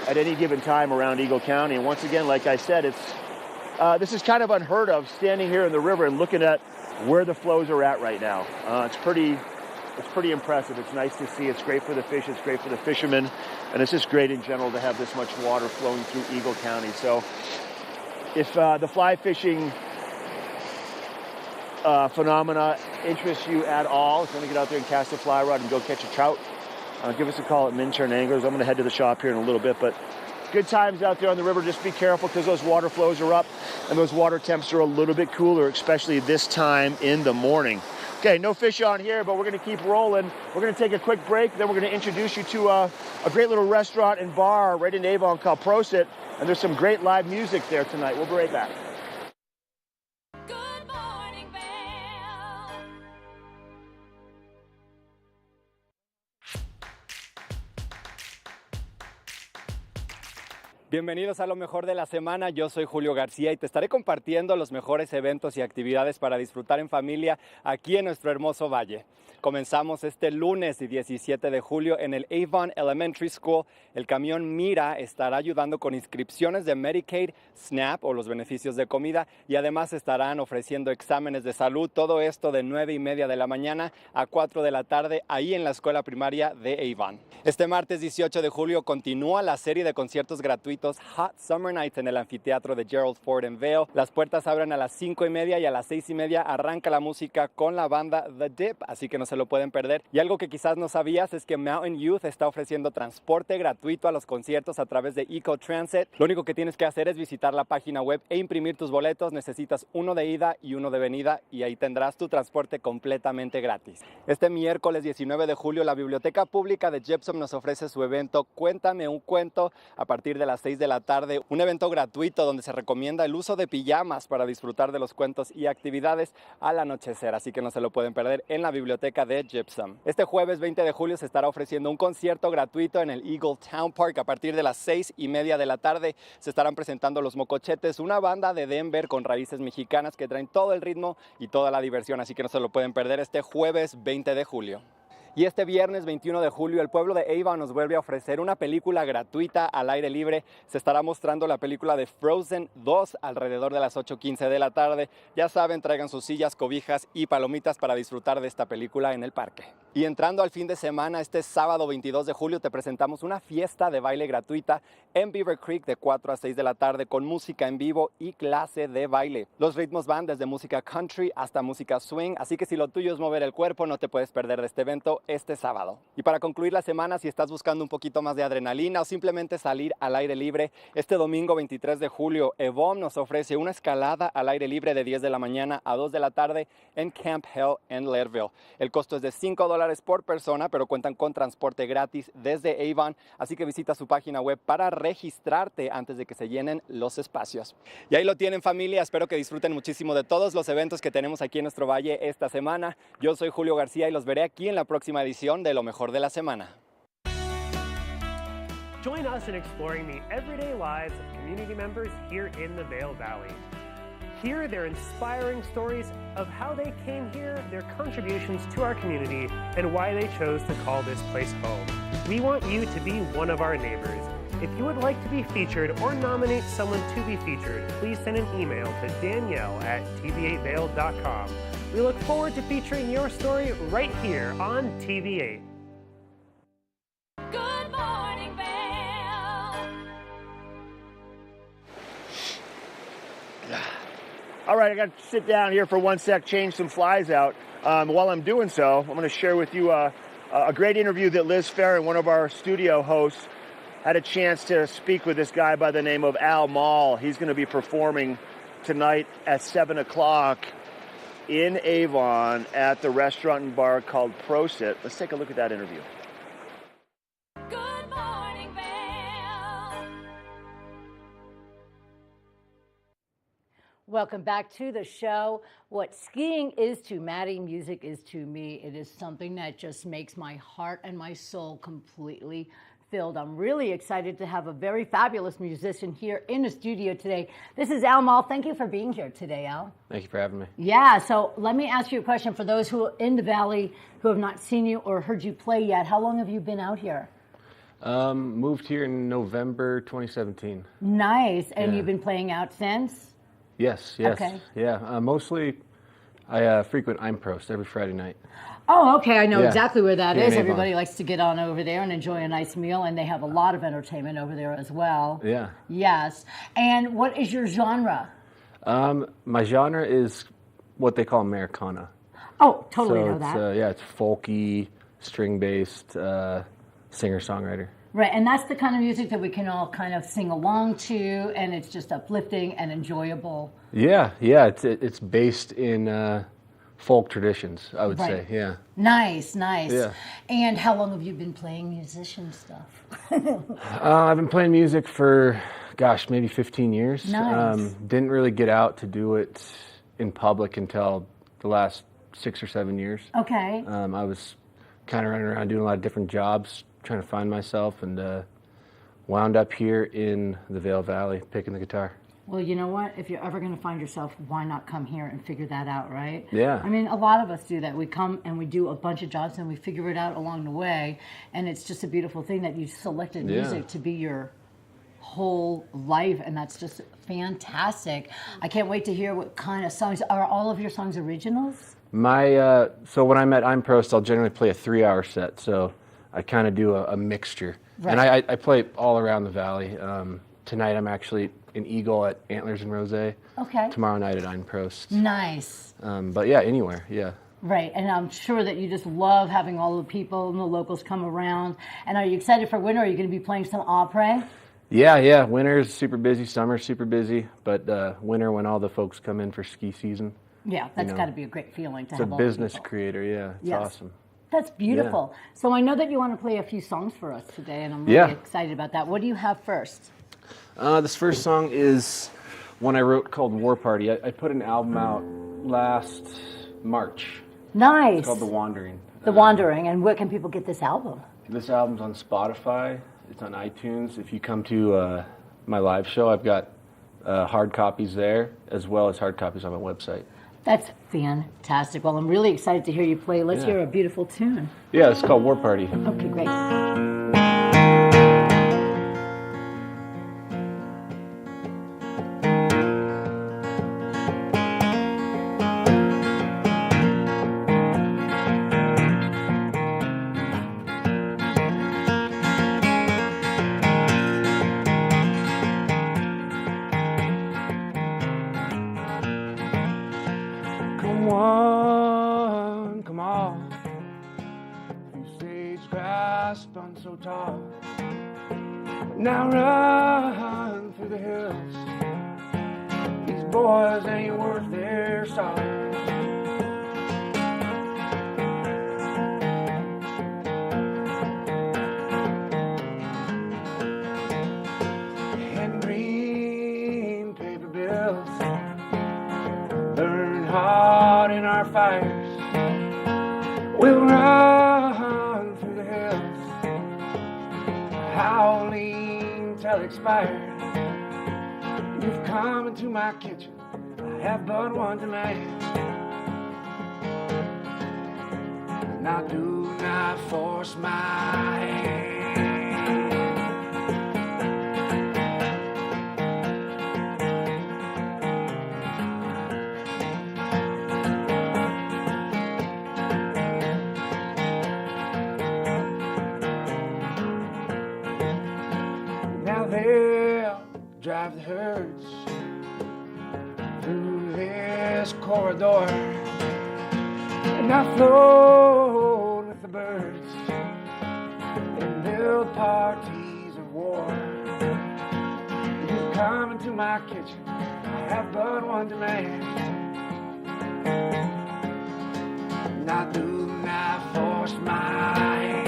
at any given time around Eagle County. And once again, like I said, this is kind of unheard of, standing here in the river and looking at where the flows are at right now. It's pretty impressive. It's nice to see. It's great for the fish. It's great for the fishermen. And it's just great in general to have this much water flowing through Eagle County. So if the fly fishing phenomena interests you at all, if you want to get out there and cast a fly rod and go catch a trout, give us a call at Minturn Anglers. I'm going to head to the shop here in a little bit, but good times out there on the river. Just be careful because those water flows are up and those water temps are a little bit cooler, especially this time in the morning. Okay, no fish on here, but we're going to keep rolling. We're going to take a quick break, then we're going to introduce you to a great little restaurant and bar right in Avon called Prosit, and there's some great live music there tonight. We'll be right back. Good morning, Vail. Bienvenidos a lo mejor de la semana, yo soy Julio García y te estaré compartiendo los mejores eventos y actividades para disfrutar en familia aquí en nuestro hermoso valle. Comenzamos este lunes 17 de julio en el Avon Elementary School. El camión Mira estará ayudando con inscripciones de Medicaid, SNAP o los beneficios de comida y además estarán ofreciendo exámenes de salud, todo esto de 9:30 de la mañana a 4 de la tarde ahí en la escuela primaria de Avon. Este martes 18 de julio continúa la serie de conciertos gratuitos Hot Summer Nights en el anfiteatro de Gerald Ford en Vail. Las puertas abren a las 5:30 y a las 6:30 arranca la música con la banda The Dip, así que no se lo pueden perder. Y algo que quizás no sabías es que Mountain Youth está ofreciendo transporte gratuito a los conciertos a través de Eco Transit. Lo único que tienes que hacer es visitar la página web e imprimir tus boletos. Necesitas uno de ida y uno de venida y ahí tendrás tu transporte completamente gratis. Este miércoles 19 de julio la Biblioteca Pública de Gypsum nos ofrece su evento Cuéntame un cuento a partir de las 6 de la tarde. Un evento gratuito donde se recomienda el uso de pijamas para disfrutar de los cuentos y actividades al anochecer. Así que no se lo pueden perder en la Biblioteca de Gypsum. Este jueves 20 de julio se estará ofreciendo un concierto gratuito en el Eagle Town Park. A partir de las 6:30 de la tarde se estarán presentando Los Mocochetes, una banda de Denver con raíces mexicanas que traen todo el ritmo y toda la diversión. Así que no se lo pueden perder este jueves 20 de julio. Y este viernes 21 de julio el pueblo de Avon nos vuelve a ofrecer una película gratuita al aire libre. Se estará mostrando la película de Frozen 2 alrededor de las 8:15 de la tarde. Ya saben, traigan sus sillas, cobijas y palomitas para disfrutar de esta película en el parque. Y entrando al fin de semana, este sábado 22 de julio te presentamos una fiesta de baile gratuita en Beaver Creek de 4 a 6 de la tarde con música en vivo y clase de baile. Los ritmos van desde música country hasta música swing, así que si lo tuyo es mover el cuerpo, no te puedes perder de este evento este sábado. Y para concluir la semana, si estás buscando un poquito más de adrenalina o simplemente salir al aire libre, este domingo 23 de julio, EVOM nos ofrece una escalada al aire libre de 10 de la mañana a 2 de la tarde en Camp Hell en Leadville. El costo es de $5 por persona, pero cuentan con transporte gratis desde Avon, así que visita su página web para registrarte antes de que se llenen los espacios. Y ahí lo tienen, familia. Espero que disfruten muchísimo de todos los eventos que tenemos aquí en nuestro valle esta semana. Yo soy Julio García y los veré aquí en la próxima edición de Lo Mejor de la Semana. Join us in exploring the everyday lives of community members here in the Vail Valley. Hear their inspiring stories of how they came here, their contributions to our community, and why they chose to call this place home. We want you to be one of our neighbors. If you would like to be featured or nominate someone to be featured, please send an email to danielle@tv8vail.com. We look forward to featuring your story right here on TV8. Good morning, Vail. All right, I got to sit down here for one sec, change some flies out. While I'm doing so, I'm going to share with you a A great interview that Liz Farron, one of our studio hosts, had a chance to speak with this guy by the name of Al Mall. He's going to be performing tonight at 7 o'clock in Avon at the restaurant and bar called Prosit. Let's take a look at that interview. Good morning, Vail. Welcome back to the show. What skiing is to Maddie, music is to me. It is something that just makes my heart and my soul completely filled. I'm really excited to have a very fabulous musician here in the studio today. This is Al Mall. Thank you for being here today, Al. Thank you for having me. Yeah, so let me ask you a question for those who are in the Valley who have not seen you or heard you play yet. How long have you been out here? Moved here in November 2017. Nice. And Yeah. you've been playing out since? Yes. Okay. Yeah, mostly I frequent Improst every Friday night. Oh, okay. I know Yeah. exactly where that Yeah, is. in Avon. Everybody likes to get on over there and enjoy a nice meal, and they have a lot of entertainment over there as well. Yeah. Yes. And what is your genre? My genre is what they call Americana. Oh, totally so know it's, that. yeah, it's folky, string-based, singer-songwriter. Right, and that's the kind of music that we can all kind of sing along to, and it's just uplifting and enjoyable. Yeah, it's based in folk traditions, I would say. Yeah. Nice. Yeah. And how long have you been playing musician stuff? I've been playing music for, maybe 15 years. Nice. Didn't really get out to do it in public until the last 6 or 7 years. Okay. I was kind of running around doing a lot of different jobs, trying to find myself, and wound up here in the Vail Valley picking the guitar. Well, you know what? If you're ever going to find yourself, why not come here and figure that out, right? Yeah. I mean, a lot of us do that. We come and we do a bunch of jobs and we figure it out along the way. And it's just a beautiful thing that you selected music to be your whole life. And that's just fantastic. I can't wait to hear what kind of songs. Are all of your songs originals? So when I'm at Improst, I'll generally play a 3-hour set. So I kind of do a mixture. Right. And I play all around the valley. Tonight I'm actually in Eagle at Antlers and Rose. Okay. Tomorrow night at Improst. Nice. But yeah, anywhere, yeah. Right, and I'm sure that you just love having all the people and the locals come around. And are you excited for winter? Are you going to be playing some après? Yeah. Winter's super busy, summer's super busy, but winter when all the folks come in for ski season. Yeah, that's got to be a great feeling to have all It's a the business people. creator, yeah. It's awesome. That's beautiful. Yeah. So I know that you want to play a few songs for us today, and I'm really excited about that. What do you have first? This first song is one I wrote called War Party. I put an album out last March. Nice. It's called The Wandering. The Wandering. And where can people get this album? This album's on Spotify. It's on iTunes. If you come to my live show, I've got hard copies there, as well as hard copies on my website. That's fantastic. Well, I'm really excited to hear you play. Let's hear a beautiful tune. Yeah, it's called War Party. Okay, great. Come on, you sage grass spun so tall. Now run through the hills. These boys ain't worth their salt. And green paper bills burn hard in our fires. We'll run through the hills, howling till expired. You've come into my kitchen, I have but one demand. Now do not force my hand. Now they'll drive the herds through this corridor, and I float with the birds parties or war. You come into my kitchen, I have but one demand. And I do not force my hand.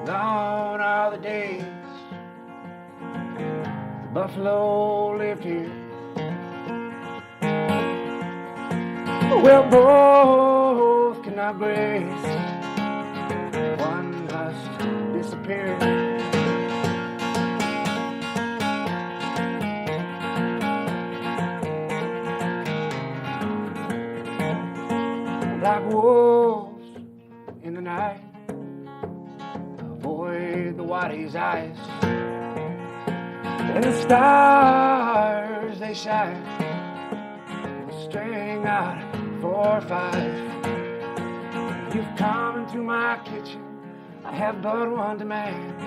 Gone are the days the buffalo lived here. Well, both cannot grace, one must disappear. Like wolves in the night, avoid the whitey's eyes, and the stars they shine, string out 4 or 5. You've come into my kitchen, I have but one demand,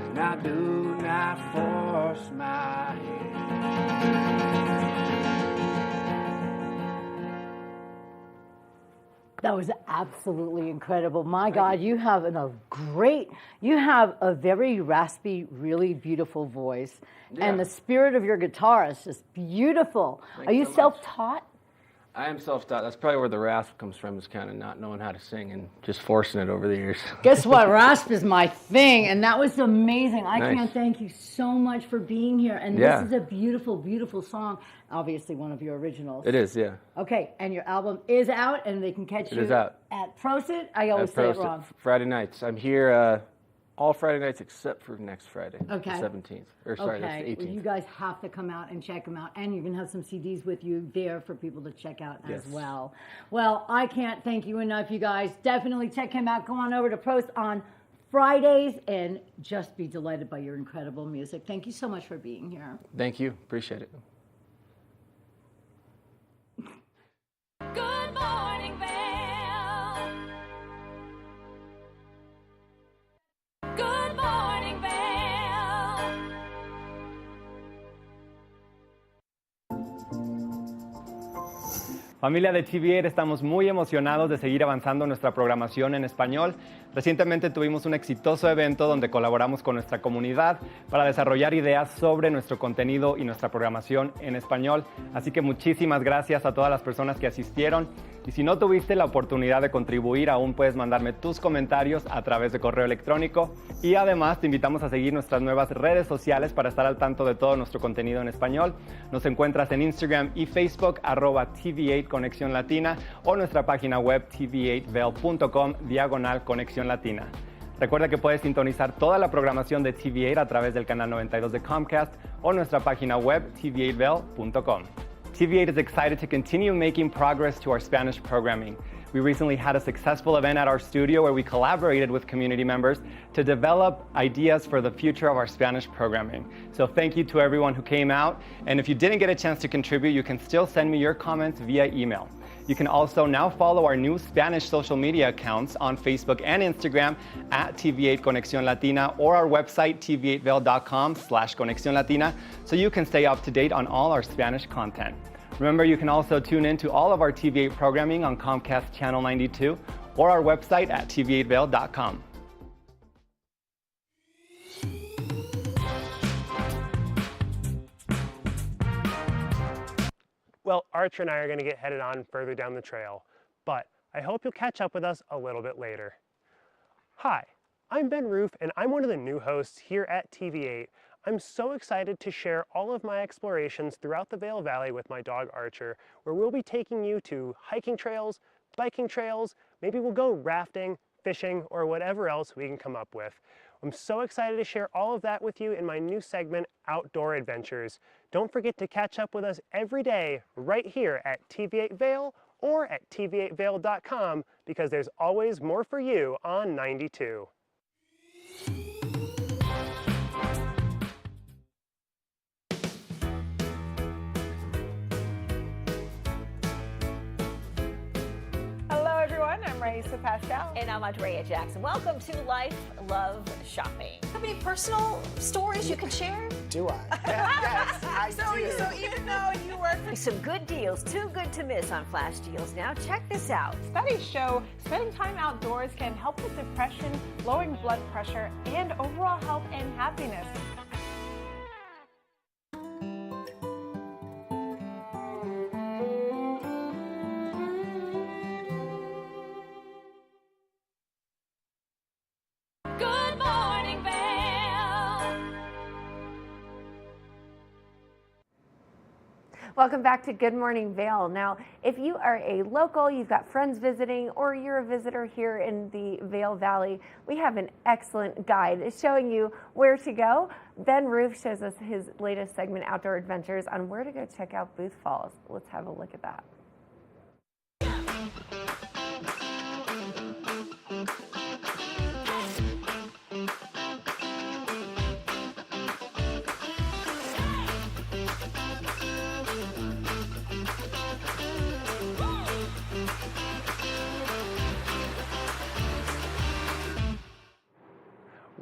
and I do not force my hand. That was absolutely incredible. My God, you have you have a very raspy, really beautiful voice. Yeah. And the spirit of your guitar is just beautiful. Thanks Are you so much. self-taught? I am self-taught. That's probably where the rasp comes from, is kind of not knowing how to sing and just forcing it over the years. Guess what? Rasp is my thing, and that was amazing. I Nice. can't thank you so much for being here. And Yeah. this is a beautiful, beautiful song. Obviously, one of your originals. It is, yeah. Okay, and your album is out, and they can catch It you is out. at Prosit. I always At say it Prost, wrong. Friday nights. I'm here all Friday nights except for next Friday, Okay. the 17th. Or sorry, that's the Okay, 18th. well, you guys have to come out and check them out, and you can have some CDs with you there for people to check out as Yes. well. Well, I can't thank you enough, you guys. Definitely check him out. Go on over to Prost on Fridays and just be delighted by your incredible music. Thank you so much for being here. Thank you. Appreciate it. Good morning, Vail. Good morning, Vail. Familia de TV8, estamos muy emocionados de seguir avanzando nuestra programación en español. Recientemente tuvimos un exitoso evento donde colaboramos con nuestra comunidad para desarrollar ideas sobre nuestro contenido y nuestra programación en español. Así que muchísimas gracias a todas las personas que asistieron. Y si no tuviste la oportunidad de contribuir, aún puedes mandarme tus comentarios a través de correo electrónico. Y además te invitamos a seguir nuestras nuevas redes sociales para estar al tanto de todo nuestro contenido en español. Nos encuentras en Instagram y Facebook, @TV8 Conexión Latina, o nuestra página web tv8vail.com/Conexión Latina. Recuerda que puedes sintonizar toda la programación de TV8 a través del canal 92 de Comcast o nuestra página web tv8vail.com. TV8 is excited to continue making progress to our Spanish programming. We recently had a successful event at our studio where we collaborated with community members to develop ideas for the future of our Spanish programming. So thank you to everyone who came out. And if you didn't get a chance to contribute, you can still send me your comments via email. You can also now follow our new Spanish social media accounts on Facebook and Instagram at TV8 Conexión Latina, or our website tv8vail.com/Conexión Latina, so you can stay up to date on all our Spanish content. Remember, you can also tune in to all of our TV8 programming on Comcast Channel 92 or our website at tv8vail.com. Well, Archer and I are going to get headed on further down the trail, but I hope you'll catch up with us a little bit later. Hi, I'm Ben Roof, and I'm one of the new hosts here at TV8. I'm so excited to share all of my explorations throughout the Vail Valley with my dog Archer, where we'll be taking you to hiking trails, biking trails, maybe we'll go rafting, fishing, or whatever else we can come up with. I'm so excited to share all of that with you in my new segment, Outdoor Adventures. Don't forget to catch up with us every day right here at TV8 Vail or at tv8vail.com, because there's always more for you on 92. Hello everyone, Lisa Pascal. And I'm Andrea Jackson. Welcome to Life, Love, Shopping. Have any personal stories you can share? Do I? Yes, I do. So even though you work for some good deals, too good to miss on Flash Deals. Now check this out. Studies show spending time outdoors can help with depression, lowering blood pressure, and overall health and happiness. Good morning, Vail. Welcome back to Good Morning Vail. Now, if you are a local, you've got friends visiting, or you're a visitor here in the Vail Valley, we have an excellent guide showing you where to go. Ben Roof shows us his latest segment, Outdoor Adventures, on where to go check out Booth Falls. Let's have a look at that.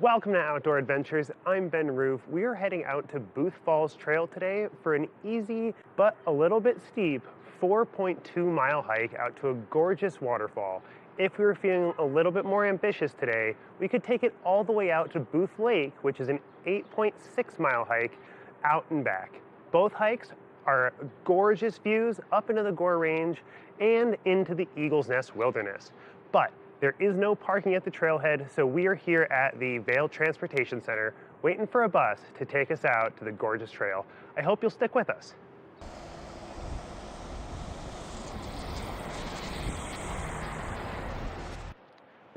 Welcome to Outdoor Adventures. I'm Ben Roof. We are heading out to Booth Falls Trail today for an easy but a little bit steep 4.2-mile hike out to a gorgeous waterfall. If we were feeling a little bit more ambitious today, we could take it all the way out to Booth Lake, which is an 8.6-mile hike out and back. Both hikes are gorgeous views up into the Gore Range and into the Eagle's Nest Wilderness. But there is no parking at the trailhead, so we are here at the Vail Transportation Center waiting for a bus to take us out to the gorgeous trail. I hope you'll stick with us.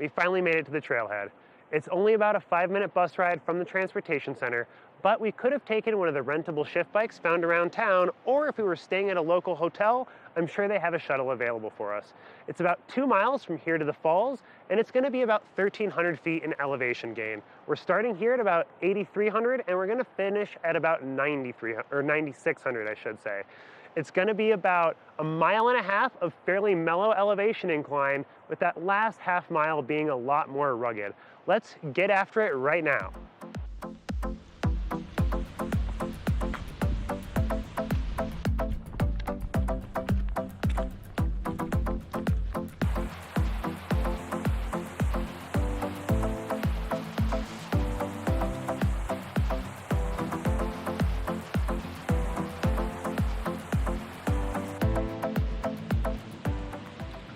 We finally made it to the trailhead. It's only about a 5-minute bus ride from the transportation center, but we could have taken one of the rentable shift bikes found around town, or if we were staying at a local hotel, I'm sure they have a shuttle available for us. It's about 2 miles from here to the falls, and it's going to be about 1,300 feet in elevation gain. We're starting here at about 8,300, and we're going to finish at about 9,600, I should say. It's going to be about 1.5 miles of fairly mellow elevation incline, with that last half mile being a lot more rugged. Let's get after it right now.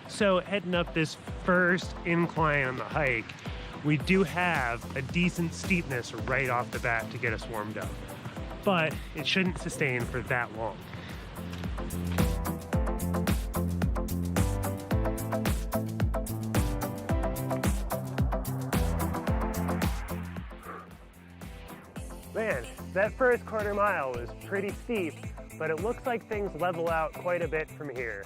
So heading up this first incline on the hike, we do have a decent steepness right off the bat to get us warmed up, but it shouldn't sustain for that long. Man, that first quarter mile was pretty steep, but it looks like things level out quite a bit from here.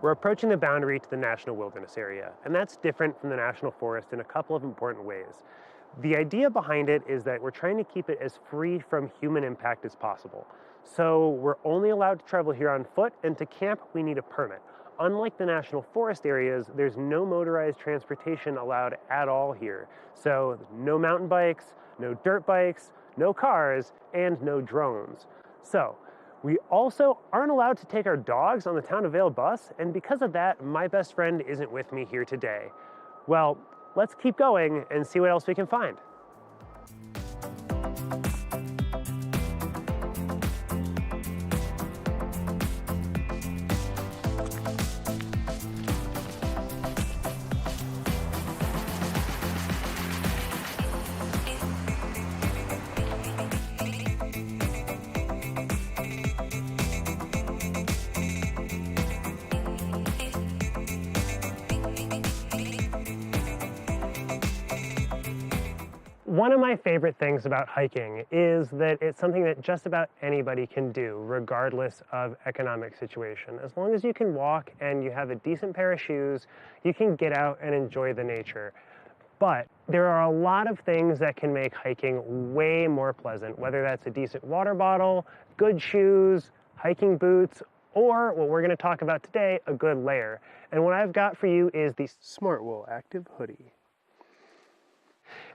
We're approaching the boundary to the National Wilderness Area, and that's different from the National Forest in a couple of important ways. The idea behind it is that we're trying to keep it as free from human impact as possible. So we're only allowed to travel here on foot, and to camp we need a permit. Unlike the National Forest areas, there's no motorized transportation allowed at all here. So no mountain bikes, no dirt bikes, no cars, and no drones. So we also aren't allowed to take our dogs on the Town of Vail bus, and because of that, my best friend isn't with me here today. Well, let's keep going and see what else we can find. One of my favorite things about hiking is that it's something that just about anybody can do, regardless of economic situation. As long as you can walk and you have a decent pair of shoes, you can get out and enjoy the nature. But there are a lot of things that can make hiking way more pleasant, whether that's a decent water bottle, good shoes, hiking boots, or what we're going to talk about today, a good layer. And what I've got for you is the Smartwool Active Hoodie.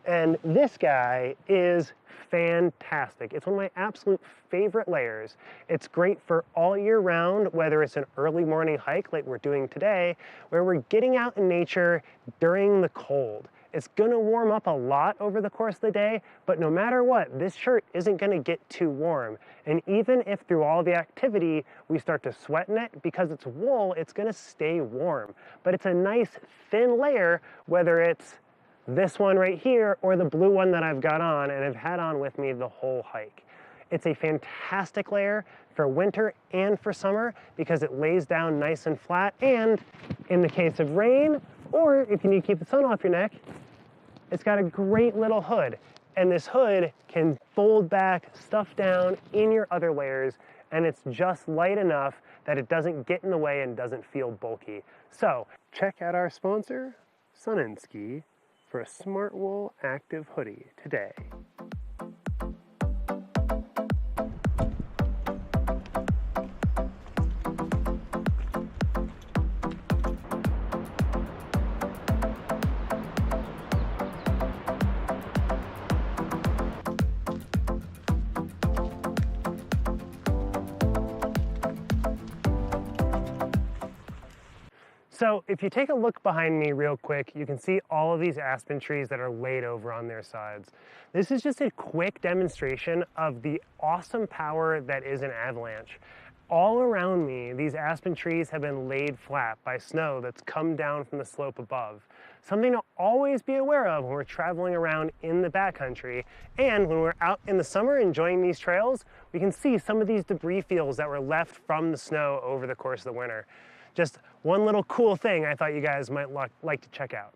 And this guy is fantastic. It's one of my absolute favorite layers. It's great for all year round, whether it's an early morning hike like we're doing today, where we're getting out in nature during the cold. It's gonna warm up a lot over the course of the day, but no matter what, this shirt isn't gonna get too warm. And even if through all the activity we start to sweat in it, because it's wool, it's gonna stay warm. But it's a nice thin layer, whether it's this one right here or the blue one that I've got on and have had on with me the whole hike. It's a fantastic layer for winter and for summer because it lays down nice and flat, and in the case of rain, or if you need to keep the sun off your neck, it's got a great little hood. And this hood can fold back, stuff down in your other layers, and it's just light enough that it doesn't get in the way and doesn't feel bulky. So check out our sponsor, Sun & Ski, for a Smartwool Active Hoodie today. So if you take a look behind me real quick, you can see all of these aspen trees that are laid over on their sides. This is just a quick demonstration of the awesome power that is an avalanche. All around me, these aspen trees have been laid flat by snow that's come down from the slope above. Something to always be aware of when we're traveling around in the backcountry. And when we're out in the summer enjoying these trails, we can see some of these debris fields that were left from the snow over the course of the winter. Just one little cool thing I thought you guys might like to check out.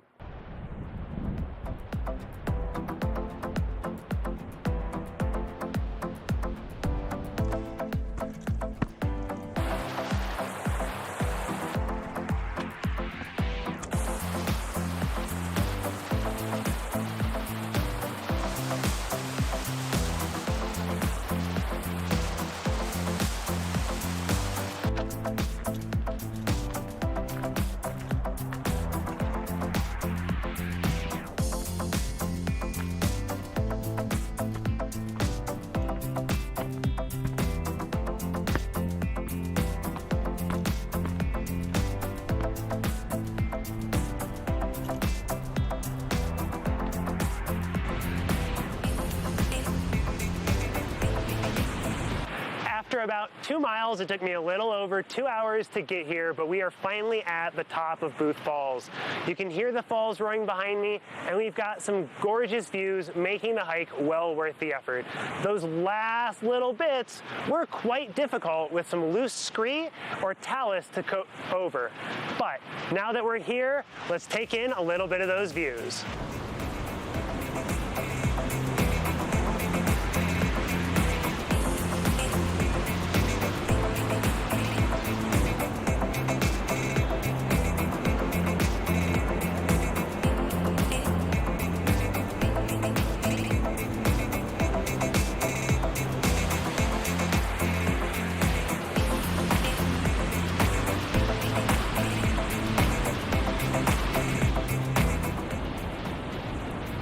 After about 2 miles, it took me a little over 2 hours to get here, but we are finally at the top of Booth Falls. You can hear the falls roaring behind me, and we've got some gorgeous views, making the hike well worth the effort. Those last little bits were quite difficult with some loose scree or talus to coat over. But now that we're here, let's take in a little bit of those views.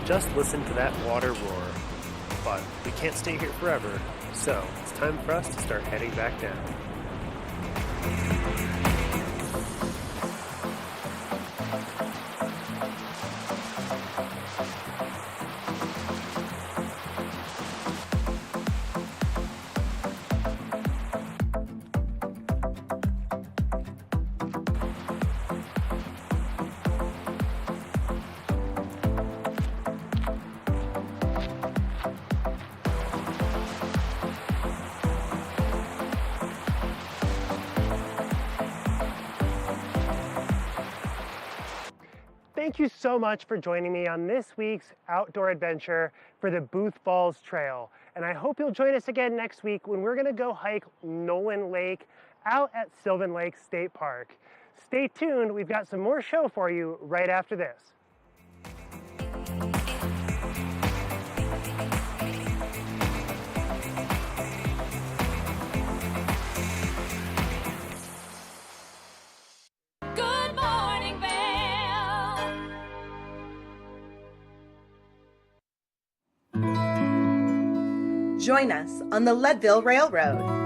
Just listen to that water roar. But we can't stay here forever, so it's time for us to start heading back down. you so much for joining me on this week's outdoor adventure for the Booth Falls Trail. And I hope you'll join us again next week when we're gonna go hike Nolan Lake out at Sylvan Lake State Park. Stay tuned, we've got some more show for you right after this. Good morning, Vail. Join us on the Leadville Railroad.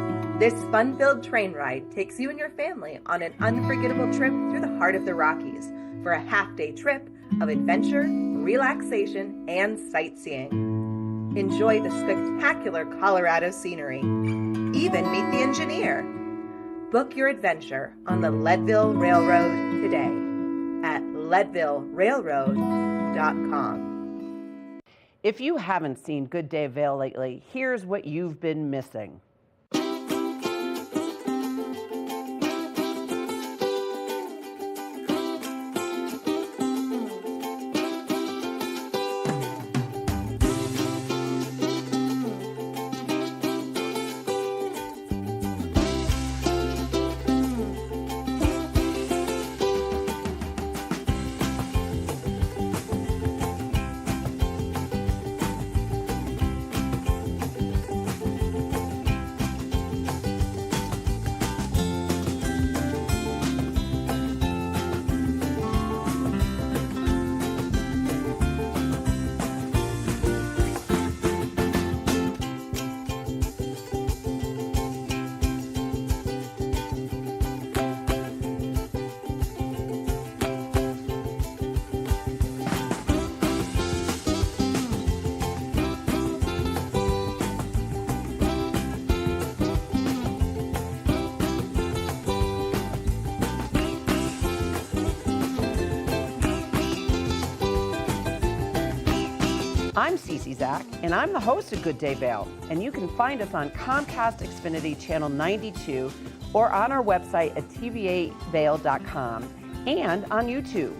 This fun-filled train ride takes you and your family on an unforgettable trip through the heart of the Rockies for a half-day trip of adventure, relaxation, and sightseeing. Enjoy the spectacular Colorado scenery. Even meet the engineer. Book your adventure on the Leadville Railroad today at leadvillerailroad.com. If you haven't seen Good Day Vail lately, here's what you've been missing. I'm Cece Zach, and I'm the host of Good Day Vail, and you can find us on Comcast Xfinity Channel 92 or on our website at tv8vail.com and on YouTube.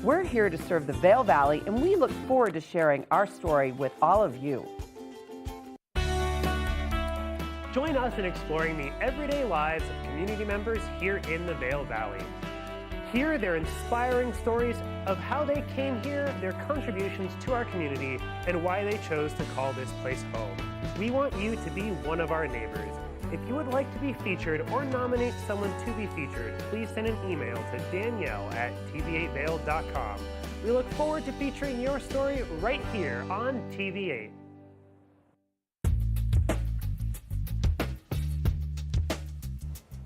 We're here to serve the Vail Valley, and we look forward to sharing our story with all of you. Join us in exploring the everyday lives of community members here in the Vail Valley. Hear their inspiring stories of how they came here, their contributions to our community, and why they chose to call this place home. We want you to be one of our neighbors. If you would like to be featured or nominate someone to be featured, please send an email to Danielle@tv8vail.com. We look forward to featuring your story right here on TV8.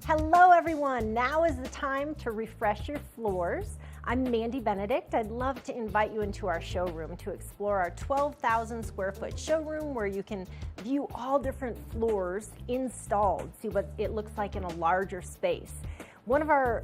Hello everyone, now is the time to refresh your floors. I'm Mandy Benedict. I'd love to invite you into our showroom to explore our 12,000 square foot showroom where you can view all different floors installed, see what it looks like in a larger space. One of our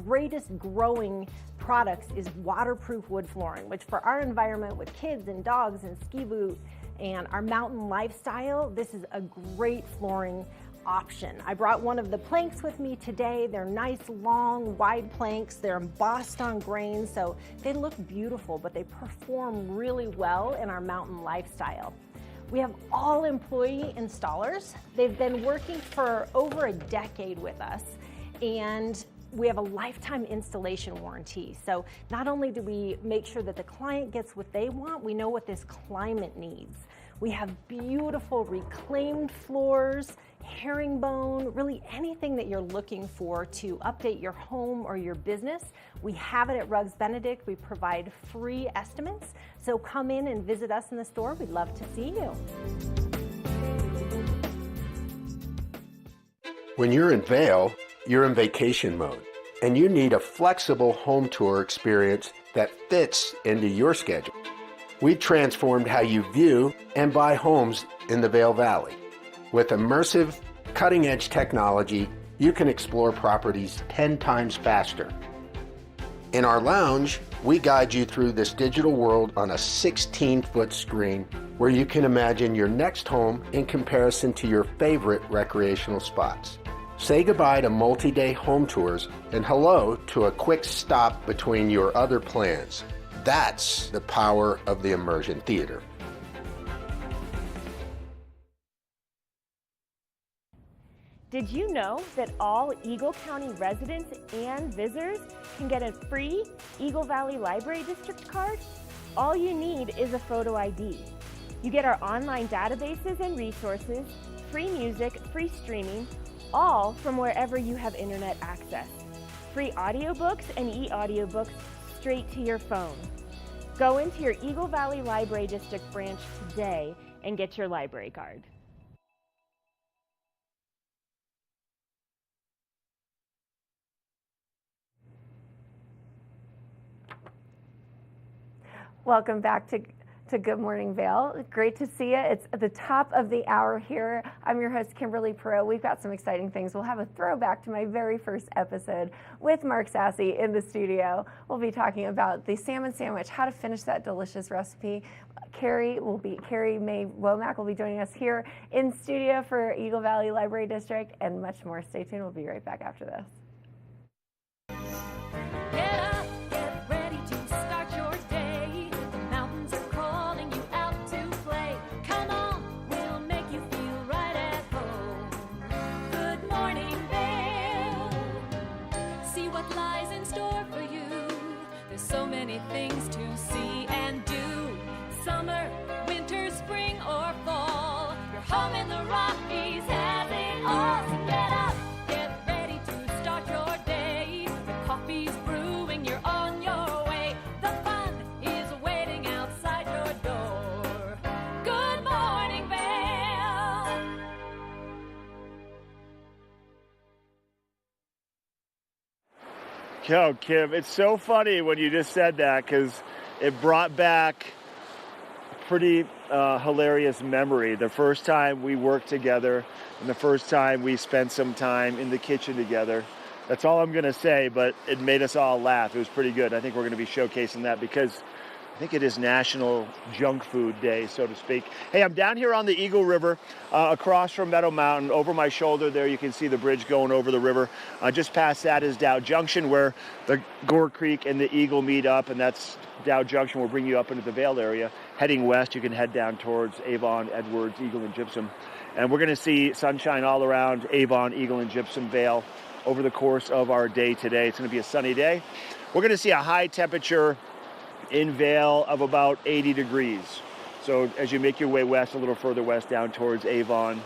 greatest growing products is waterproof wood flooring, which for our environment with kids and dogs and ski boot and our mountain lifestyle, this is a great flooring option. I brought one of the planks with me today. They're nice, long, wide planks. They're embossed on grain, so they look beautiful, but they perform really well in our mountain lifestyle. We have all employee installers. They've been working for over a decade with us, and we have a lifetime installation warranty. So not only do we make sure that the client gets what they want, we know what this climate needs. We have beautiful reclaimed floors, herringbone, really anything that you're looking for to update your home or your business. We have it at Rugs Benedict. We provide free estimates. So come in and visit us in the store. We'd love to see you. When you're in Vail, you're in vacation mode, and you need a flexible home tour experience that fits into your schedule. We've transformed how you view and buy homes in the Vail Valley. With immersive, cutting-edge technology, you can explore properties 10 times faster. In our lounge, we guide you through this digital world on a 16-foot screen where you can imagine your next home in comparison to your favorite recreational spots. Say goodbye to multi-day home tours and hello to a quick stop between your other plans. That's the power of the Immersion Theater. Did you know that all Eagle County residents and visitors can get a free Eagle Valley Library District card? All you need is a photo ID. You get our online databases and resources, free music, free streaming, all from wherever you have internet access. Free audiobooks and e-audiobooks straight to your phone. Go into your Eagle Valley Library District branch today and get your library card. Welcome back to Good Morning Vail. Great to see you. It's at the top of the hour here. I'm your host, Kimberly Perot. We've got some exciting things. We'll have a throwback to my very first episode with Mark Sassy in the studio. We'll be talking about the salmon sandwich, how to finish that delicious recipe. Carrie May Womack will be joining us here in studio for Eagle Valley Library District and much more. Stay tuned. We'll be right back after this. Get up, get ready to start your day. The mountains are calling you out to play. Come on, we'll make you feel right at home. Good morning, Vail. See what lies in store for you. There's so many things to see and do. Summer, winter, spring, or fall. Your home in the Rockies has it all. So get up, get ready to start your day. The coffee's brewing, you're on your way. The fun is waiting outside your door. Good morning, Vail. Yo, Kim, it's so funny when you just said that because it brought back a pretty hilarious memory. The first time we worked together and the first time we spent some time in the kitchen together. That's all I'm going to say, but it made us all laugh. It was pretty good. I think we're going to be showcasing that because I think it is National Junk Food Day, so to speak. Hey, I'm down here on the Eagle River, across from Meadow Mountain. Over my shoulder there, you can see the bridge going over the river. Just past that is Dow Junction, where the Gore Creek and the Eagle meet up, and that's Dow Junction will bring you up into the Vail area. Heading west, you can head down towards Avon, Edwards, Eagle, and Gypsum. And we're going to see sunshine all around Avon, Eagle, and Gypsum, Vail over the course of our day today. It's going to be a sunny day. We're going to see a high temperature in Vail of about 80 degrees. So as you make your way west, a little further west down towards Avon,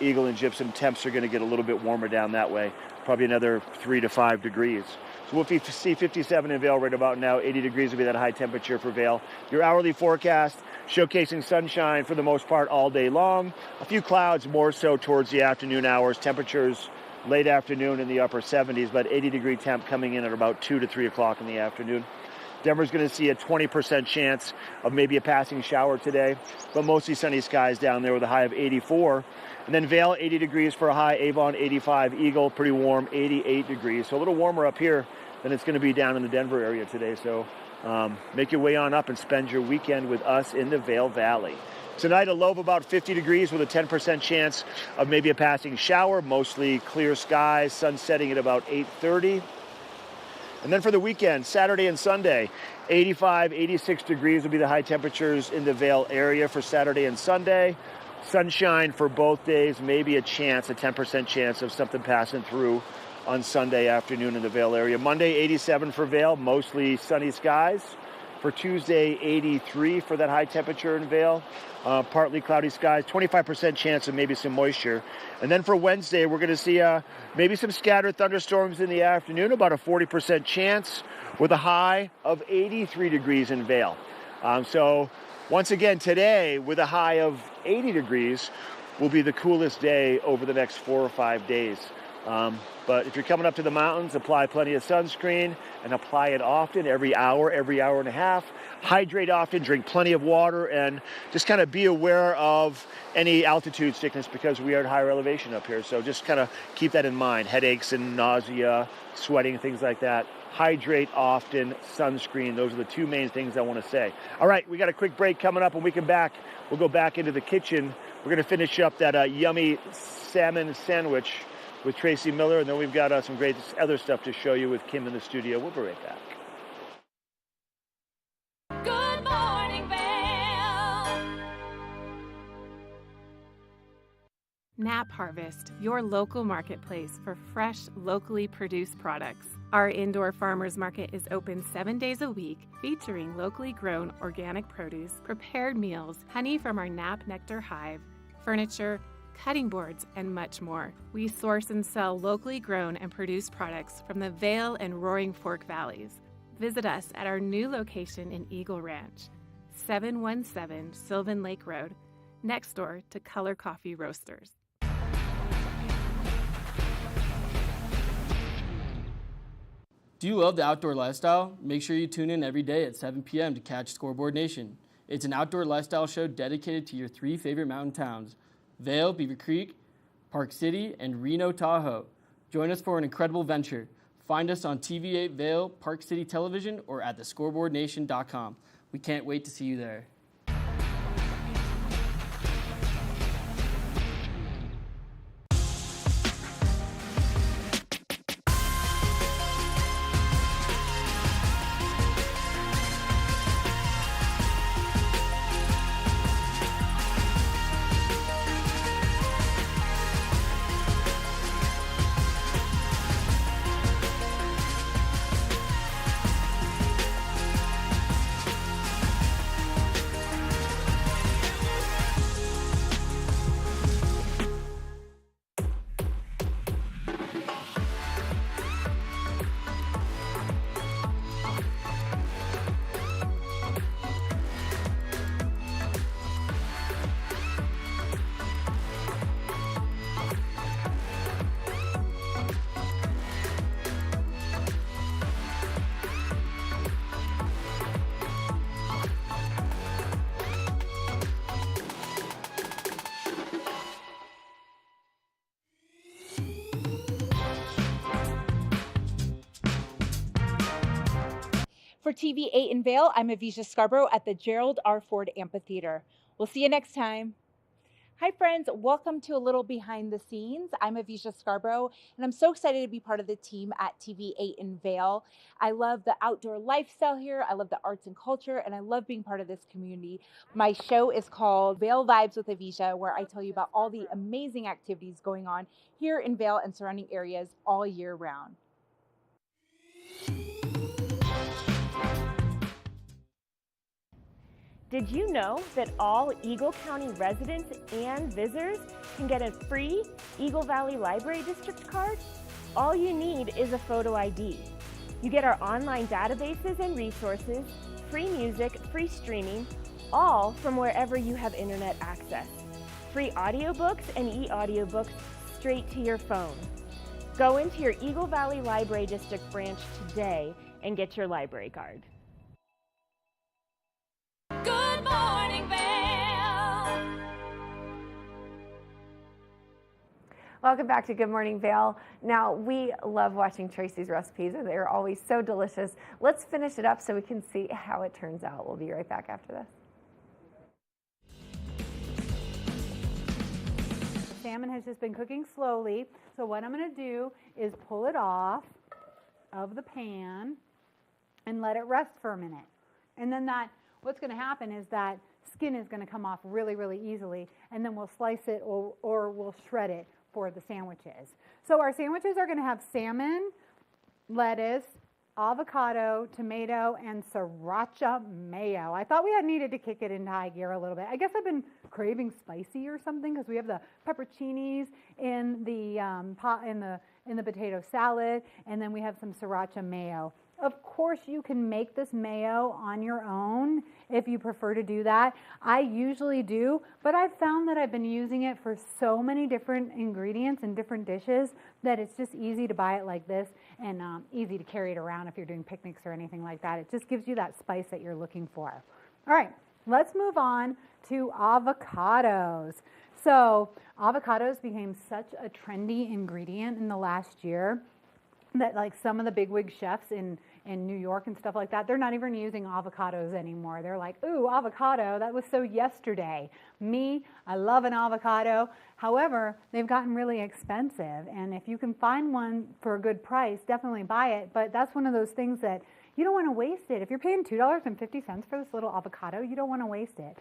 Eagle, and Gypsum, temps are going to get a little bit warmer down that way, probably another 3 to 5 degrees. So we'll see 57 in Vail right about now. 80 degrees will be that high temperature for Vail. Your hourly forecast showcasing sunshine for the most part all day long. A few clouds more so towards the afternoon hours. Temperatures late afternoon in the upper 70s, but 80 degree temp coming in at about 2 to 3 o'clock in the afternoon. Denver's going to see a 20% chance of maybe a passing shower today, but mostly sunny skies down there with a high of 84. And then Vail, 80 degrees for a high. Avon, 85. Eagle, pretty warm, 88 degrees. So a little warmer up here than it's going to be down in the Denver area today. So make your way on up and spend your weekend with us in the Vail Valley. Tonight, a low of about 50 degrees with a 10% chance of maybe a passing shower, mostly clear skies, sun setting at about 8:30. And then for the weekend, Saturday and Sunday, 85, 86 degrees will be the high temperatures in the Vail area for Saturday and Sunday. Sunshine for both days, maybe a chance, a 10% chance of something passing through on Sunday afternoon in the Vail area. Monday, 87 for Vail, mostly sunny skies. For Tuesday, 83 for that high temperature in Vail. Partly cloudy skies, 25% chance of maybe some moisture. And then for Wednesday, we're going to see maybe some scattered thunderstorms in the afternoon, about a 40% chance with a high of 83 degrees in Vail. So once again, today with a high of 80 degrees will be the coolest day over the next 4 or 5 days. But if you're coming up to the mountains, apply plenty of sunscreen and apply it often, every hour and a half. Hydrate often, drink plenty of water, and just kind of be aware of any altitude sickness because we are at higher elevation up here. So just kind of keep that in mind. Headaches and nausea, sweating, things like that. Hydrate often, sunscreen. Those are the two main things I want to say. All right, we got a quick break coming up. When we come back, we'll go back into the kitchen. We're going to finish up that yummy salmon sandwich with Tracy Miller, and then we've got some great other stuff to show you with Kim in the studio. We'll be right back. Good morning, Vail. Nap Harvest, your local marketplace for fresh, locally produced products. Our indoor farmers market is open 7 days a week, featuring locally grown organic produce, prepared meals, honey from our Nap Nectar hive, furniture, cutting boards, and much more. We source and sell locally grown and produced products from the Vail and Roaring Fork Valleys. Visit us at our new location in Eagle Ranch, 717 Sylvan Lake Road, next door to Color Coffee Roasters. Do you love the outdoor lifestyle? Make sure you tune in every day at 7 p.m. to catch Scoreboard Nation. It's an outdoor lifestyle show dedicated to your 3 favorite mountain towns, Vail, Beaver Creek, Park City, and Reno, Tahoe. Join us for an incredible venture. Find us on TV8 Vail, Park City Television, or at thescoreboardnation.com. We can't wait to see you there. For TV8 in Vail, I'm Avisha Scarborough at the Gerald R. Ford Amphitheater. We'll see you next time. Hi friends, welcome to a little behind the scenes. I'm Avisha Scarborough, and I'm so excited to be part of the team at TV8 in Vail. I love the outdoor lifestyle here, I love the arts and culture, and I love being part of this community. My show is called Vail Vibes with Avisha, where I tell you about all the amazing activities going on here in Vail and surrounding areas all year round. Did you know that all Eagle County residents and visitors can get a free Eagle Valley Library District card? All you need is a photo ID. You get our online databases and resources, free music, free streaming, all from wherever you have internet access. Free audiobooks and e-audiobooks straight to your phone. Go into your Eagle Valley Library District branch today and get your library card. Good morning, Vail. Welcome back to Good Morning Vail. Now, we love watching Tracy's recipes, and they're always so delicious. Let's finish it up so we can see how it turns out. We'll be right back after this. Salmon has just been cooking slowly, so what I'm going to do is pull it off of the pan and let it rest for a minute. And then what's going to happen is that skin is going to come off really, really easily, and then we'll slice it or we'll shred it for the sandwiches. So our sandwiches are going to have salmon, lettuce, avocado, tomato, and sriracha mayo. I thought we had needed to kick it into high gear a little bit. I guess I've been craving spicy or something because we have the pepperoncinis in the potato salad, and then we have some sriracha mayo. Of course, you can make this mayo on your own if you prefer to do that. I usually do, but I've found that I've been using it for so many different ingredients and different dishes that it's just easy to buy it like this and easy to carry it around if you're doing picnics or anything like that. It just gives you that spice that you're looking for. All right, let's move on to avocados. So avocados became such a trendy ingredient in the last year that like some of the bigwig chefs in in New York and stuff like that, they're not even using avocados anymore. They're like, ooh, avocado, that was so yesterday. Me, I love an avocado. However, they've gotten really expensive, and if you can find one for a good price, definitely buy it. But that's one of those things that you don't want to waste it. If you're paying $2.50 for this little avocado, you don't want to waste it.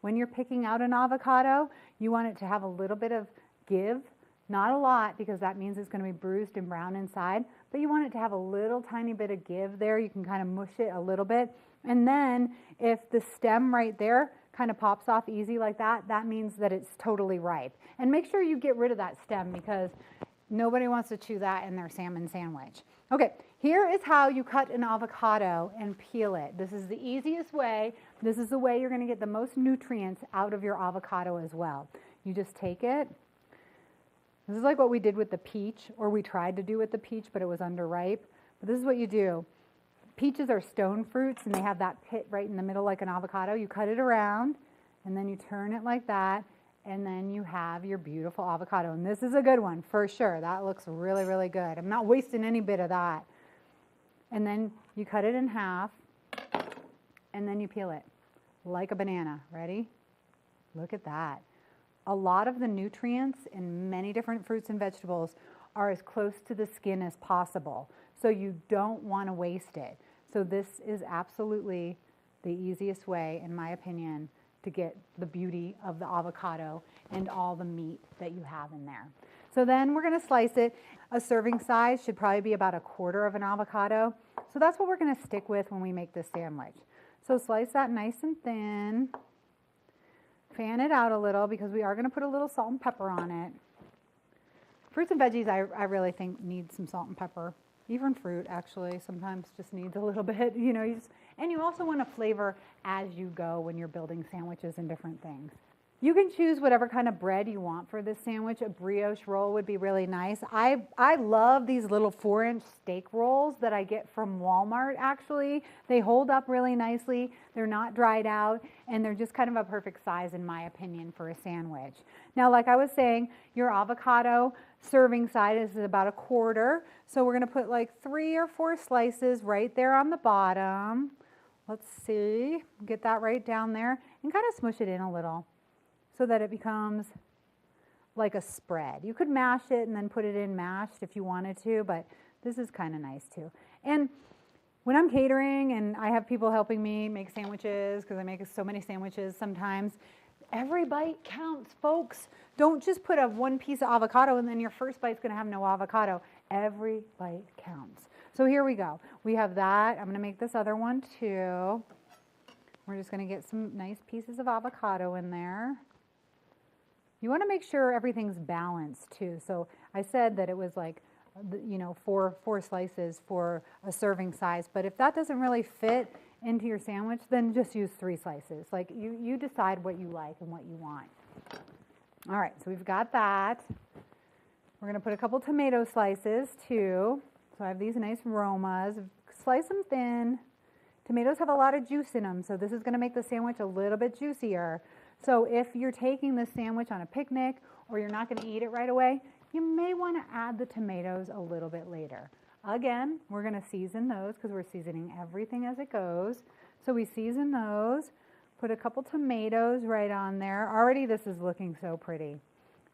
When you're picking out an avocado, you want it to have a little bit of give, not a lot, because that means it's going to be bruised and brown inside, but you want it to have a little tiny bit of give there. You can kind of mush it a little bit. And then if the stem right there kind of pops off easy like that, that means that it's totally ripe. And make sure you get rid of that stem because nobody wants to chew that in their salmon sandwich. Okay, here is how you cut an avocado and peel it. This is the easiest way. This is the way you're going to get the most nutrients out of your avocado as well. You just take it. This is like what we did with the peach, or we tried to do with the peach, but it was underripe. But this is what you do. Peaches are stone fruits, and they have that pit right in the middle like an avocado. You cut it around, and then you turn it like that, and then you have your beautiful avocado. And this is a good one, for sure. That looks really, really good. I'm not wasting any bit of that. And then you cut it in half, and then you peel it like a banana. Ready? Look at that. A lot of the nutrients in many different fruits and vegetables are as close to the skin as possible. So you don't want to waste it. So this is absolutely the easiest way, in my opinion, to get the beauty of the avocado and all the meat that you have in there. So then we're going to slice it. A serving size should probably be about 1/4 of an avocado. So that's what we're going to stick with when we make this sandwich. So slice that nice and thin. Fan it out a little because we are going to put a little salt and pepper on it. Fruits and veggies, I really think need some salt and pepper. Even fruit, actually, sometimes just needs a little bit. You know, and you also want to flavor as you go when you're building sandwiches and different things. You can choose whatever kind of bread you want for this sandwich. A brioche roll would be really nice. I love these little 4-inch steak rolls that I get from Walmart, actually. They hold up really nicely. They're not dried out, and they're just kind of a perfect size, in my opinion, for a sandwich. Now, like I was saying, your avocado serving size is about 1/4. So we're going to put like 3 or 4 slices right there on the bottom. Let's see. Get that right down there and kind of smush it in a little, so that it becomes like a spread. You could mash it and then put it in mashed if you wanted to, but this is kind of nice too. And when I'm catering and I have people helping me make sandwiches, because I make so many sandwiches sometimes, every bite counts, folks. Don't just put a 1 piece of avocado and then your first bite's gonna have no avocado. Every bite counts. So here we go. We have that. I'm gonna make this other one too. We're just gonna get some nice pieces of avocado in there. You want to make sure everything's balanced too. So I said that it was like, you know, four slices for a serving size. But if that doesn't really fit into your sandwich, then just use 3 slices. Like you decide what you like and what you want. All right, so we've got that. We're going to put a couple tomato slices too. So I have these nice Romas. Slice them thin. Tomatoes have a lot of juice in them, so this is going to make the sandwich a little bit juicier. So if you're taking this sandwich on a picnic or you're not going to eat it right away, you may want to add the tomatoes a little bit later. Again, we're going to season those because we're seasoning everything as it goes. So we season those, put a couple tomatoes right on there. Already this is looking so pretty.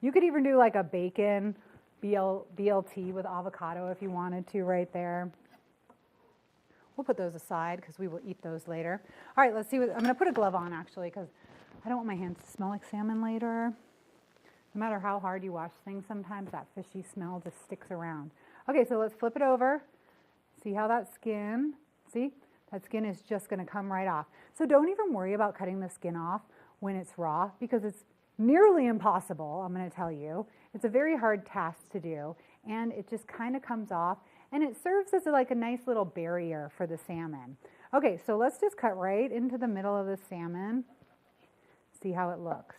You could even do like a bacon BLT with avocado if you wanted to right there. We'll put those aside because we will eat those later. All right, let's see. I'm going to put a glove on actually because I don't want my hands to smell like salmon later. No matter how hard you wash things, sometimes that fishy smell just sticks around. Okay, so let's flip it over. See how that skin, see? That skin is just going to come right off. So don't even worry about cutting the skin off when it's raw because it's nearly impossible, I'm going to tell you. It's a very hard task to do, and it just kind of comes off, and it serves as like a nice little barrier for the salmon. Okay, so let's just cut right into the middle of the salmon. See how it looks.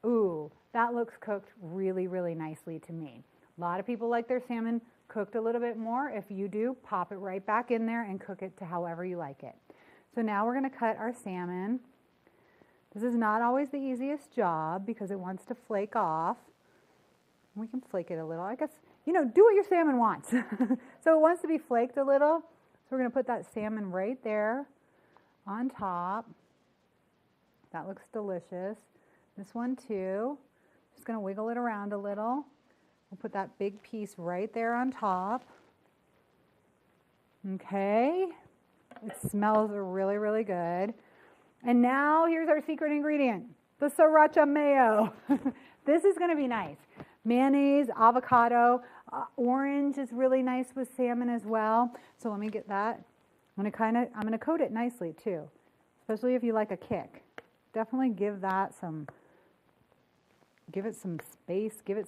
Ooh, that looks cooked really, really nicely to me. A lot of people like their salmon cooked a little bit more. If you do, pop it right back in there and cook it to however you like it. So now we're going to cut our salmon. This is not always the easiest job because it wants to flake off. We can flake it a little. I guess, you know, do what your salmon wants. So it wants to be flaked a little. So we're going to put that salmon right there on top. That looks delicious. This one too. Just going to wiggle it around a little. We'll put that big piece right there on top. Okay. It smells really, really good. And now here's our secret ingredient, the sriracha mayo. This is going to be nice. Mayonnaise, avocado, orange is really nice with salmon as well. So let me get that. I'm going to coat it nicely too, especially if you like a kick. Definitely give it some space, give it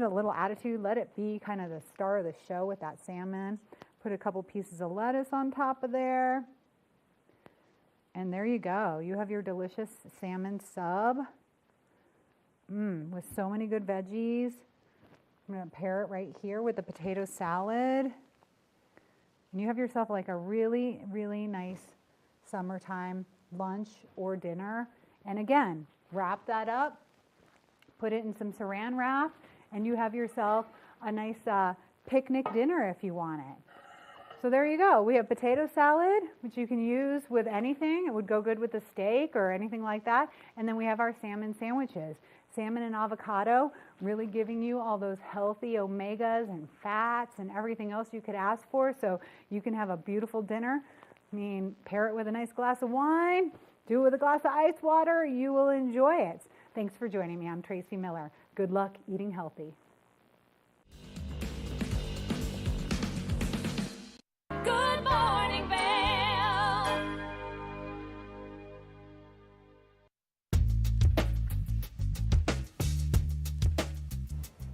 a little attitude. Let it be kind of the star of the show with that salmon. Put a couple pieces of lettuce on top of there. And there you go. You have your delicious salmon sub. With so many good veggies. I'm going to pair it right here with the potato salad. And you have yourself like a really, really nice summertime lunch or dinner. And again, wrap that up, put it in some saran wrap, and you have yourself a nice picnic dinner if you want it. So there you go. We have potato salad, which you can use with anything. It would go good with a steak or anything like that. And then we have our salmon sandwiches. Salmon and avocado, really giving you all those healthy omegas and fats and everything else you could ask for. So you can have a beautiful dinner. I mean, pair it with a nice glass of wine, do it with a glass of ice water. You will enjoy it. Thanks for joining me. I'm Tracy Miller. Good luck eating healthy. Good morning, Vail.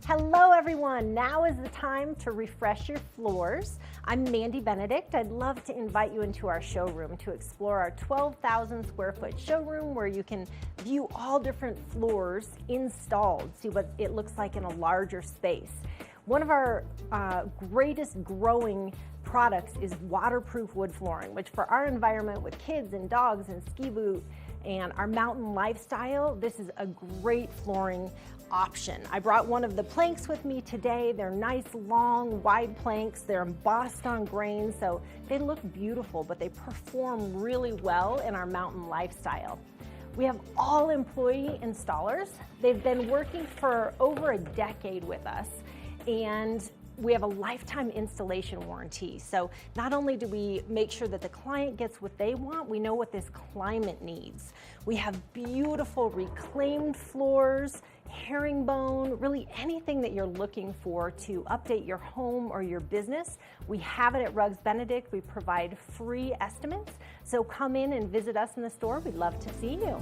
Hello everyone, now is the time to refresh your floors. I'm Mandy Benedict. I'd love to invite you into our showroom to explore our 12,000 square foot showroom where you can view all different floors installed, see what it looks like in a larger space. One of our greatest growing products is waterproof wood flooring, which for our environment with kids and dogs and ski boot and our mountain lifestyle, this is a great flooring option. I brought one of the planks with me today. They're nice, long, wide planks. They're embossed on grain, so they look beautiful, but they perform really well in our mountain lifestyle. We have all employee installers. They've been working for over a decade with us, and we have a lifetime installation warranty. So not only do we make sure that the client gets what they want, we know what this climate needs. We have beautiful reclaimed floors, herringbone, really anything that you're looking for to update your home or your business. We have it at Rugs Benedict. We provide free estimates. So come in and visit us in the store. We'd love to see you.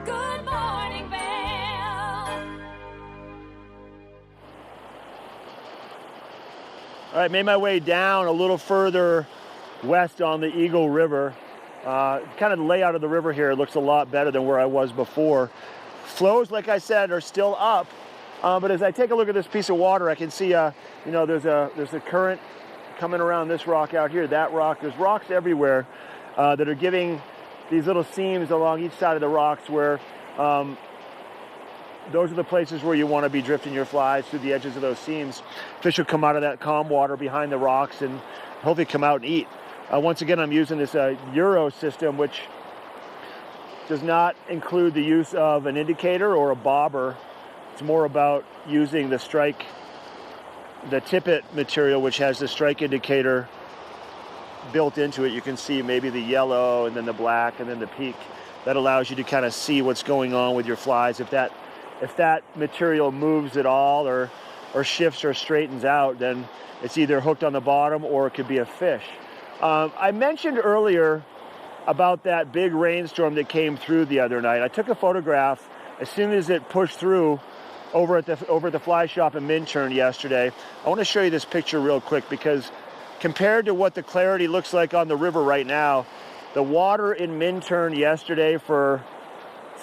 Good morning, Vail. All right, made my way down a little further west on the Eagle River. Kind of the layout of the river here looks a lot better than where I was before. Flows, like I said, are still up, But as I take a look at this piece of water, I can see, there's a current coming around this rock out here, that rock. There's rocks everywhere that are giving these little seams along each side of the rocks where those are the places where you want to be drifting your flies through the edges of those seams. Fish will come out of that calm water behind the rocks and hopefully come out and eat. Once again, I'm using this Euro system, which does not include the use of an indicator or a bobber. It's more about using the tippet material, which has the strike indicator built into it. You can see maybe the yellow and then the black and then the peak. That allows you to kind of see what's going on with your flies. If that material moves at all or shifts or straightens out, then it's either hooked on the bottom or it could be a fish. I mentioned earlier about that big rainstorm that came through the other night. I took a photograph as soon as it pushed through over at the fly shop in Minturn yesterday. I want to show you this picture real quick because compared to what the clarity looks like on the river right now, the water in Minturn yesterday for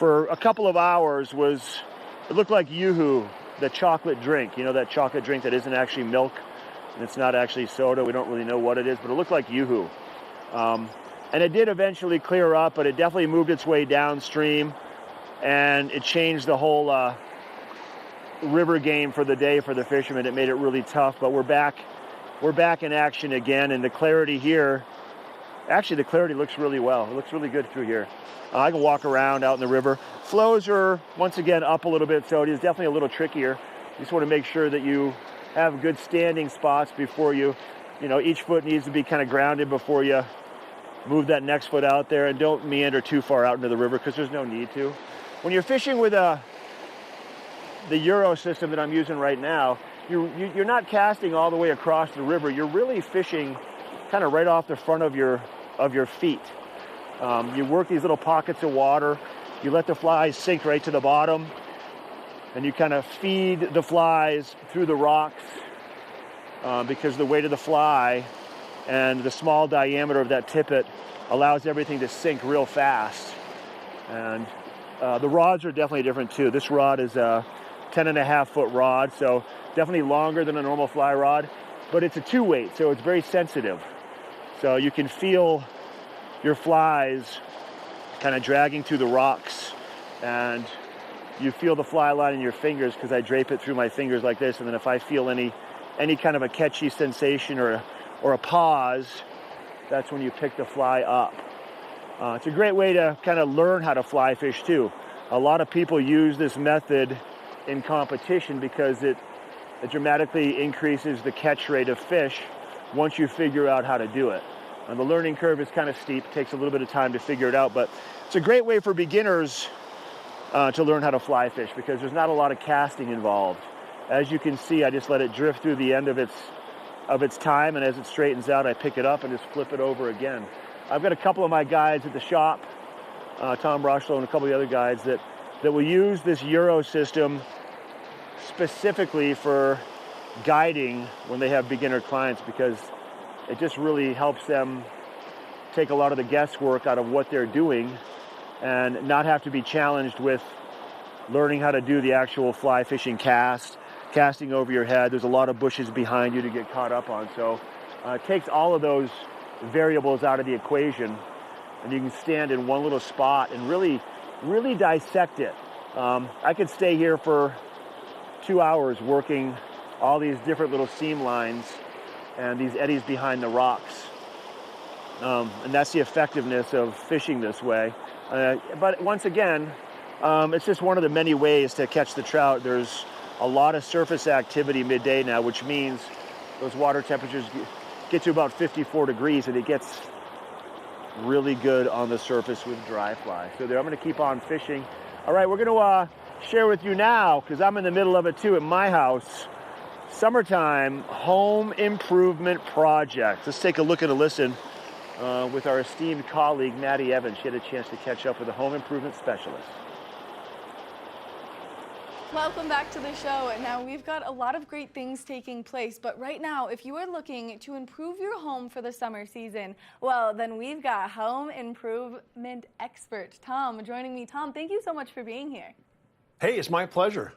a couple of hours it looked like Yoo-Hoo, the chocolate drink. You know, that chocolate drink that isn't actually milk and it's not actually soda. We don't really know what it is, but it looked like Yoo-Hoo. And it did eventually clear up, but it definitely moved its way downstream and it changed the whole river game for the day for the fishermen. It made it really tough, but we're back in action again, and the clarity here, actually the clarity looks really well. It looks really good through here. I can walk around out in the river. Flows are once again up a little bit, so it is definitely a little trickier. You just want to make sure that you have good standing spots before each foot needs to be kind of grounded before you move that next foot out there, and don't meander too far out into the river because there's no need to. When you're fishing with the Euro system that I'm using right now, you're not casting all the way across the river. You're really fishing kind of right off the front of your feet. You work these little pockets of water. You let the flies sink right to the bottom, and you kind of feed the flies through the rocks because the weight of the fly and the small diameter of that tippet allows everything to sink real fast. And the rods are definitely different too. This rod is a 10.5-foot rod, so definitely longer than a normal fly rod, but it's a 2-weight, so it's very sensitive. So you can feel your flies kind of dragging through the rocks, and you feel the fly line in your fingers because I drape it through my fingers like this, and then if I feel any kind of a catchy sensation or a pause, that's when you pick the fly up. It's a great way to kind of learn how to fly fish too. A lot of people use this method in competition because it dramatically increases the catch rate of fish once you figure out how to do it. And the learning curve is kind of steep. It takes a little bit of time to figure it out, but it's a great way for beginners to learn how to fly fish because there's not a lot of casting involved. As you can see, I just let it drift through the end of its time, and as it straightens out, I pick it up and just flip it over again. I've got a couple of my guides at the shop, Tom Rushlow and a couple of the other guides that will use this Euro system specifically for guiding when they have beginner clients because it just really helps them take a lot of the guesswork out of what they're doing and not have to be challenged with learning how to do the actual fly fishing casting over your head. There's a lot of bushes behind you to get caught up on. So it takes all of those variables out of the equation, and you can stand in one little spot and really dissect it. I could stay here for 2 hours working all these different little seam lines and these eddies behind the rocks. And that's the effectiveness of fishing this way. But once again, it's just one of the many ways to catch the trout. There's a lot of surface activity midday now, which means those water temperatures get to about 54 degrees and it gets really good on the surface with dry fly. So there, I'm going to keep on fishing. All right, we're going to share with you now, because I'm in the middle of it too at my house, summertime home improvement project. Let's take a look and a listen with our esteemed colleague, Maddie Evans. She had a chance to catch up with a home improvement specialist. Welcome back to the show. Now, we've got a lot of great things taking place, but right now, if you are looking to improve your home for the summer season, well, then we've got home improvement expert Tom joining me. Tom, thank you so much for being here. Hey, it's my pleasure.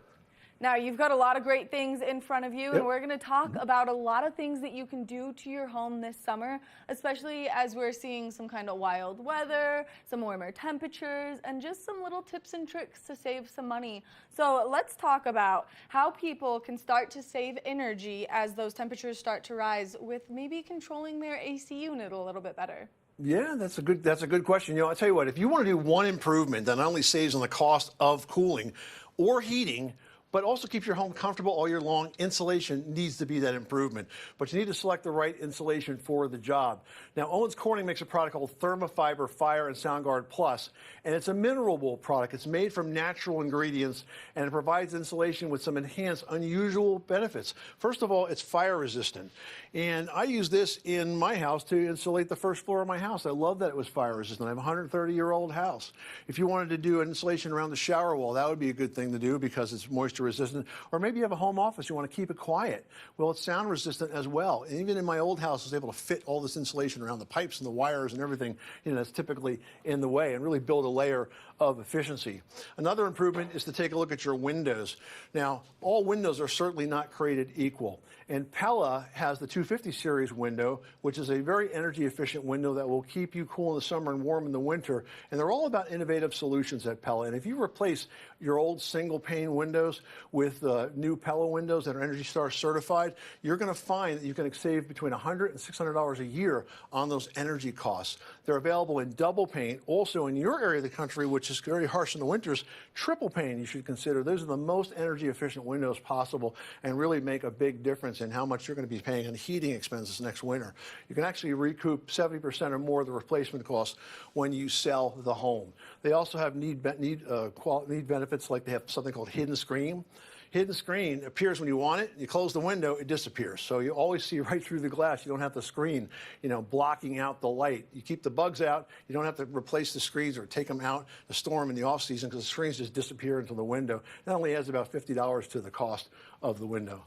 Now, you've got a lot of great things in front of you, Yep. and we're going to talk about a lot of things that you can do to your home this summer, especially as we're seeing some kind of wild weather, some warmer temperatures, and just some little tips and tricks to save some money. So let's talk about how people can start to save energy as those temperatures start to rise with maybe controlling their AC unit a little bit better. Yeah, that's a good question. You know, I'll tell you what, if you want to do one improvement that not only saves on the cost of cooling or heating, but also keeps your home comfortable all year long, insulation needs to be that improvement. But you need to select the right insulation for the job. Now, Owens Corning makes a product called Thermafiber Fire and SoundGuard Plus, and it's a mineral wool product. It's made from natural ingredients, and it provides insulation with some enhanced, unusual benefits. First of all, it's fire resistant. And I use this in my house to insulate the first floor of my house. I love that it was fire resistant. I have a 130-year-old house. If you wanted to do an insulation around the shower wall, that would be a good thing to do because it's moisture resistant. Or maybe you have a home office, you want to keep it quiet. Well, it's sound resistant as well. And even in my old house, I was able to fit all this insulation around the pipes and the wires and everything, you know, that's typically in the way, and really build a layer of efficiency. Another improvement is to take a look at your windows. Now, all windows are certainly not created equal. And Pella has the 250 series window, which is a very energy efficient window that will keep you cool in the summer and warm in the winter. And they're all about innovative solutions at Pella. And if you replace your old single pane windows with new Pella windows that are Energy Star certified, you're going to find that you can save between $100 and $600 a year on those energy costs. They're available in double pane. Also in your area of the country, which is very harsh in the winters, triple pane you should consider. Those are the most energy efficient windows possible and really make a big difference in how much you're going to be paying on heating expenses next winter. You can actually recoup 70% or more of the replacement costs when you sell the home. They also have need benefits, like they have something called hidden screen. Hidden screen appears when you want it. You close the window, it disappears. So you always see right through the glass. You don't have the screen, you know, blocking out the light. You keep the bugs out. You don't have to replace the screens or take them out to store them in the off season because the screens just disappear into the window. It only adds about $50 to the cost of the window.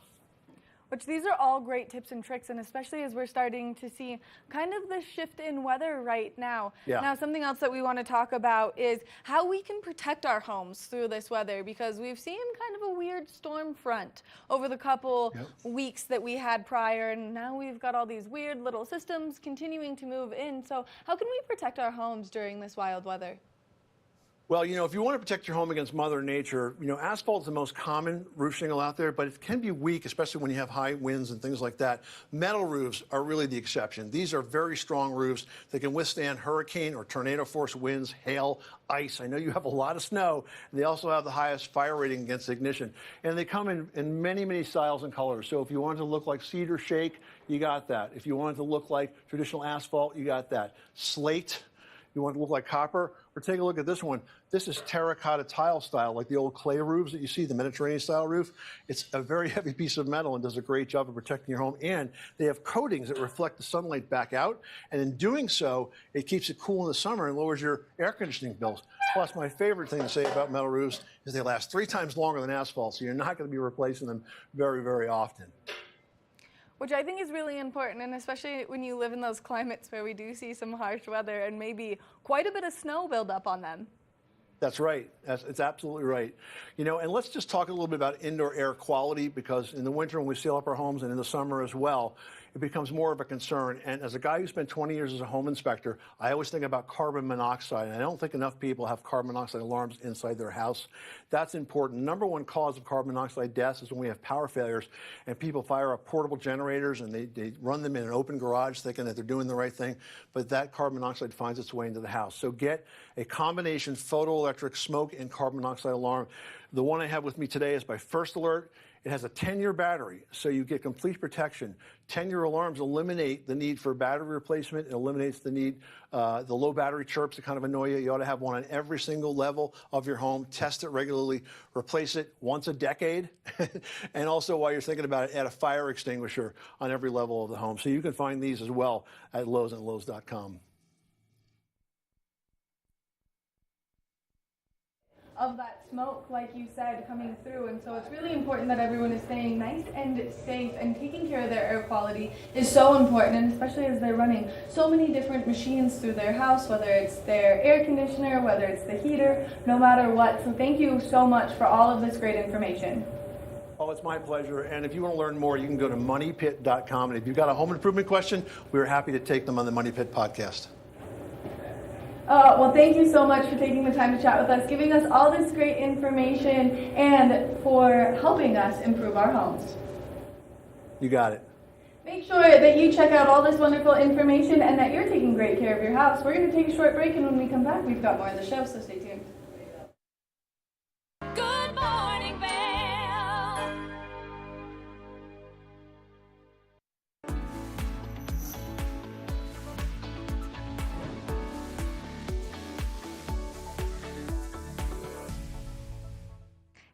Which these are all great tips and tricks, and especially as we're starting to see kind of the shift in weather right now. Yeah. Now, something else that we want to talk about is how we can protect our homes through this weather, because we've seen kind of a weird storm front over the couple weeks that we had prior, and now we've got all these weird little systems continuing to move in. So how can we protect our homes during this wild weather? Well, you know, if you want to protect your home against Mother Nature, you know, asphalt is the most common roof shingle out there, but it can be weak, especially when you have high winds and things like that. Metal roofs are really the exception. These are very strong roofs that can withstand hurricane or tornado force winds, hail, ice. I know you have a lot of snow. And they also have the highest fire rating against ignition. And they come in many, many styles and colors. So if you want it to look like cedar shake, you got that. If you want it to look like traditional asphalt, you got that. Slate. You want it to look like copper? Or take a look at this one. This is terracotta tile style, like the old clay roofs that you see, the Mediterranean style roof. It's a very heavy piece of metal and does a great job of protecting your home. And they have coatings that reflect the sunlight back out. And in doing so, it keeps it cool in the summer and lowers your air conditioning bills. Plus, my favorite thing to say about metal roofs is they last 3 times longer than asphalt, so you're not going to be replacing them very, very often. Which I think is really important, and especially when you live in those climates where we do see some harsh weather and maybe quite a bit of snow build up on them. That's right. It's absolutely right. You know, and let's just talk a little bit about indoor air quality, because in the winter when we seal up our homes and in the summer as well, it becomes more of a concern. And as a guy who spent 20 years as a home inspector, I always think about carbon monoxide. And I don't think enough people have carbon monoxide alarms inside their house. That's important. Number one cause of carbon monoxide deaths is when we have power failures and people fire up portable generators and they run them in an open garage thinking that they're doing the right thing, but that carbon monoxide finds its way into the house. So get a combination photoelectric smoke and carbon monoxide alarm. The one I have with me today is by First Alert. It has a 10-year battery, so you get complete protection. 10-year alarms eliminate the need for battery replacement. It eliminates the need, the low battery chirps that kind of annoy you. You ought to have one on every single level of your home. Test it regularly. Replace it once a decade. And also, while you're thinking about it, add a fire extinguisher on every level of the home. So you can find these as well at Lowe's and Lowe's.com. Of that smoke, like you said, coming through, and so it's really important that everyone is staying nice and safe, and taking care of their air quality is so important, and especially as they're running so many different machines through their house, whether it's their air conditioner, whether it's the heater, no matter what. So thank you so much for all of this great information. Oh, it's my pleasure. And if you want to learn more, you can go to moneypit.com. And if you've got a home improvement question, we're happy to take them on the Money Pit podcast. Well, thank you so much for taking the time to chat with us, giving us all this great information, and for helping us improve our homes. You got it. Make sure that you check out all this wonderful information and that you're taking great care of your house. We're going to take a short break, and when we come back, we've got more of the show, so stay tuned. Good morning, Vail.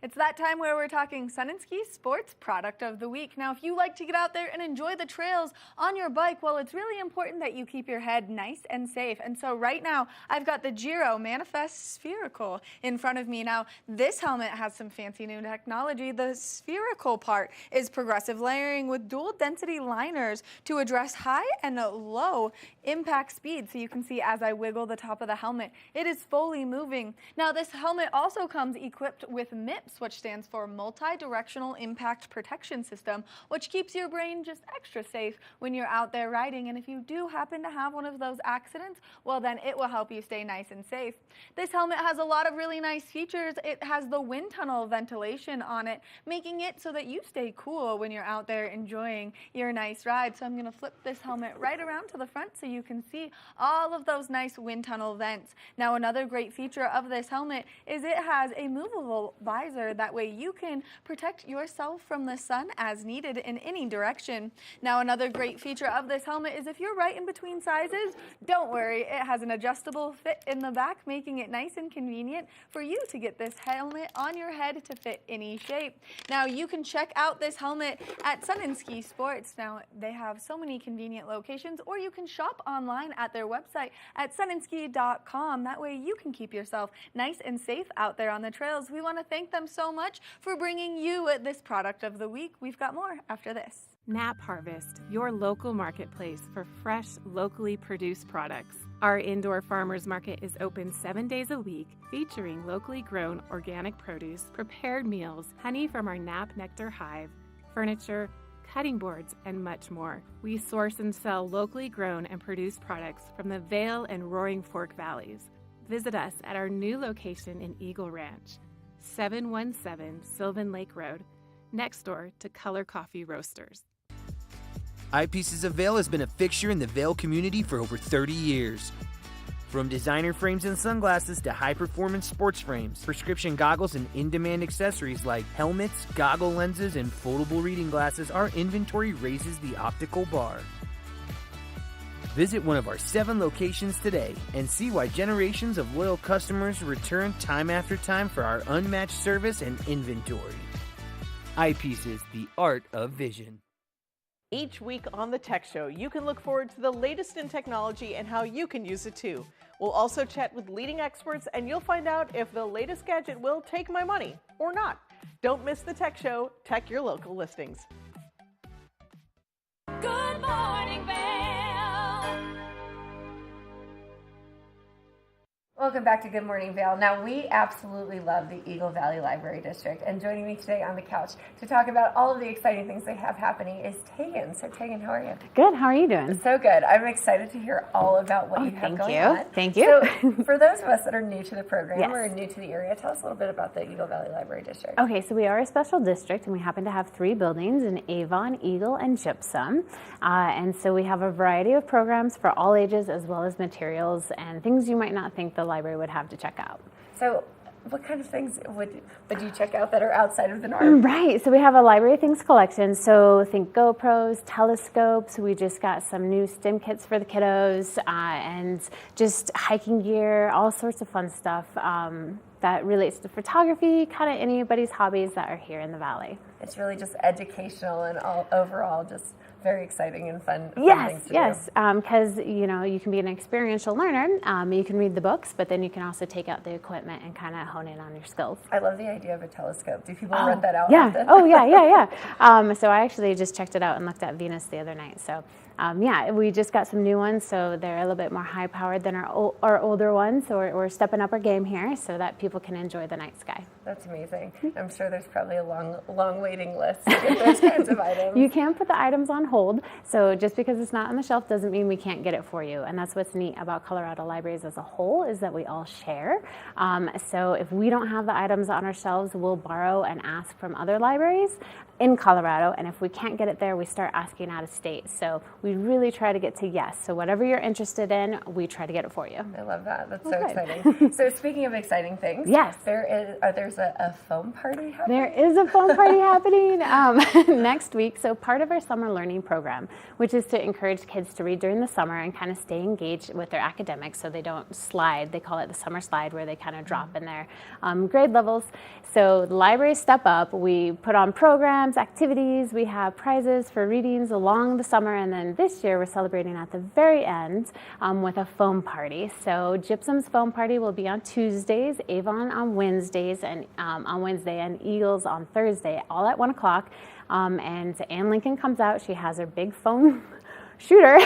It's that time where we're talking Sun and Ski Sports Product of the Week. Now, if you like to get out there and enjoy the trails on your bike, well, it's really important that you keep your head nice and safe. And so right now, I've got the Giro Manifest Spherical in front of me. Now, this helmet has some fancy new technology. The spherical part is progressive layering with dual density liners to address high and low impact speed. So you can see as I wiggle the top of the helmet, it is fully moving. Now, this helmet also comes equipped with MIPS, which stands for Multi-Directional Impact Protection System, which keeps your brain just extra safe when you're out there riding. And if you do happen to have one of those accidents, well, then it will help you stay nice and safe. This helmet has a lot of really nice features. It has the wind tunnel ventilation on it, making it so that you stay cool when you're out there enjoying your nice ride. So I'm going to flip this helmet right around to the front so you can see all of those nice wind tunnel vents. Now, another great feature of this helmet is it has a movable visor. That way you can protect yourself from the sun as needed in any direction. Now, another great feature of this helmet is if you're right in between sizes, don't worry, it has an adjustable fit in the back, making it nice and convenient for you to get this helmet on your head to fit any shape. Now, you can check out this helmet at Sun and Ski Sports. Now, they have so many convenient locations, or you can shop online at their website at sunandski.com. That way you can keep yourself nice and safe out there on the trails. We want to thank them so much for bringing you this product of the week. We've got more after this. Nap Harvest, your local marketplace for fresh, locally produced products. Our indoor farmers market is open 7 days a week, featuring locally grown organic produce, prepared meals, honey from our Nap Nectar hive, furniture, cutting boards, and much more. We source and sell locally grown and produced products from the Vail and Roaring Fork Valleys. Visit us at our new location in Eagle Ranch, 717 Sylvan Lake Road, next door to Color Coffee Roasters. Eyepieces of Vail has been a fixture in the Vail community for over 30 years. From designer frames and sunglasses to high-performance sports frames, prescription goggles, and in-demand accessories like helmets, goggle lenses, and foldable reading glasses, our inventory raises the optical bar. Visit one of our 7 locations today and see why generations of loyal customers return time after time for our unmatched service and inventory. Eyepieces, the art of vision. Each week on the Tech Show, you can look forward to the latest in technology and how you can use it too. We'll also chat with leading experts, and you'll find out if the latest gadget will take my money or not. Don't miss the Tech Show. Tech your local listings. Good morning, Vail. Welcome back to Good Morning Vail. Now, we absolutely love the Eagle Valley Library District, and joining me today on the couch to talk about all of the exciting things they have happening is Tegan. So, Tegan, how are you? Good. How are you doing? So good. I'm excited to hear all about what you have going on. Thank you. So, for those of us that are new to the program Yes. or new to the area, tell us a little bit about the Eagle Valley Library District. Okay, so we are a special district, and we happen to have 3 buildings in Avon, Eagle, and Gypsum. And so we have a variety of programs for all ages, as well as materials and things you might not think the library would have to check out. So, what kind of things would you check out that are outside of the norm? Right, so we have a library things collection. So think GoPros, telescopes. We just got some new STEM kits for the kiddos, and just hiking gear, all sorts of fun stuff that relates to photography, kind of anybody's hobbies that are here in the valley. It's really just educational and overall just very exciting and fun Yes, things to yes, because you can be an experiential learner. You can read the books, but then you can also take out the equipment and kind of hone in on your skills. I love the idea of a telescope. Do people rent that out Yeah. often? Oh, yeah. So I actually just checked it out and looked at Venus the other night. So yeah, we just got some new ones, so they're a little bit more high powered than our older ones. So we're stepping up our game here so that people can enjoy the night sky. That's amazing. I'm sure there's probably a long waiting list to get those kinds of items. You can put the items on hold, so just because it's not on the shelf doesn't mean we can't get it for you. And that's what's neat about Colorado libraries as a whole, is that we all share. So if we don't have the items on our shelves, we'll borrow and ask from other libraries in Colorado, and if we can't get it there, we start asking out of state. So we really try to get to yes. So whatever you're interested in, we try to get it for you. I love that. That's so exciting. So speaking of exciting things, yes, there's a foam party happening? There is a foam party happening next week. So part of our summer learning program, which is to encourage kids to read during the summer and kind of stay engaged with their academics so they don't slide. They call it the summer slide, where they kind of drop in their grade levels. So the libraries step up. We put on programs, activities. We have prizes for readings along the summer. And then this year we're celebrating at the very end with a foam party. So Gypsum's foam party will be on Tuesdays, Avon on Wednesdays, and and Eagles on Thursday, all at 1 o'clock. And Ann Lincoln comes out. She has her big foam shooter,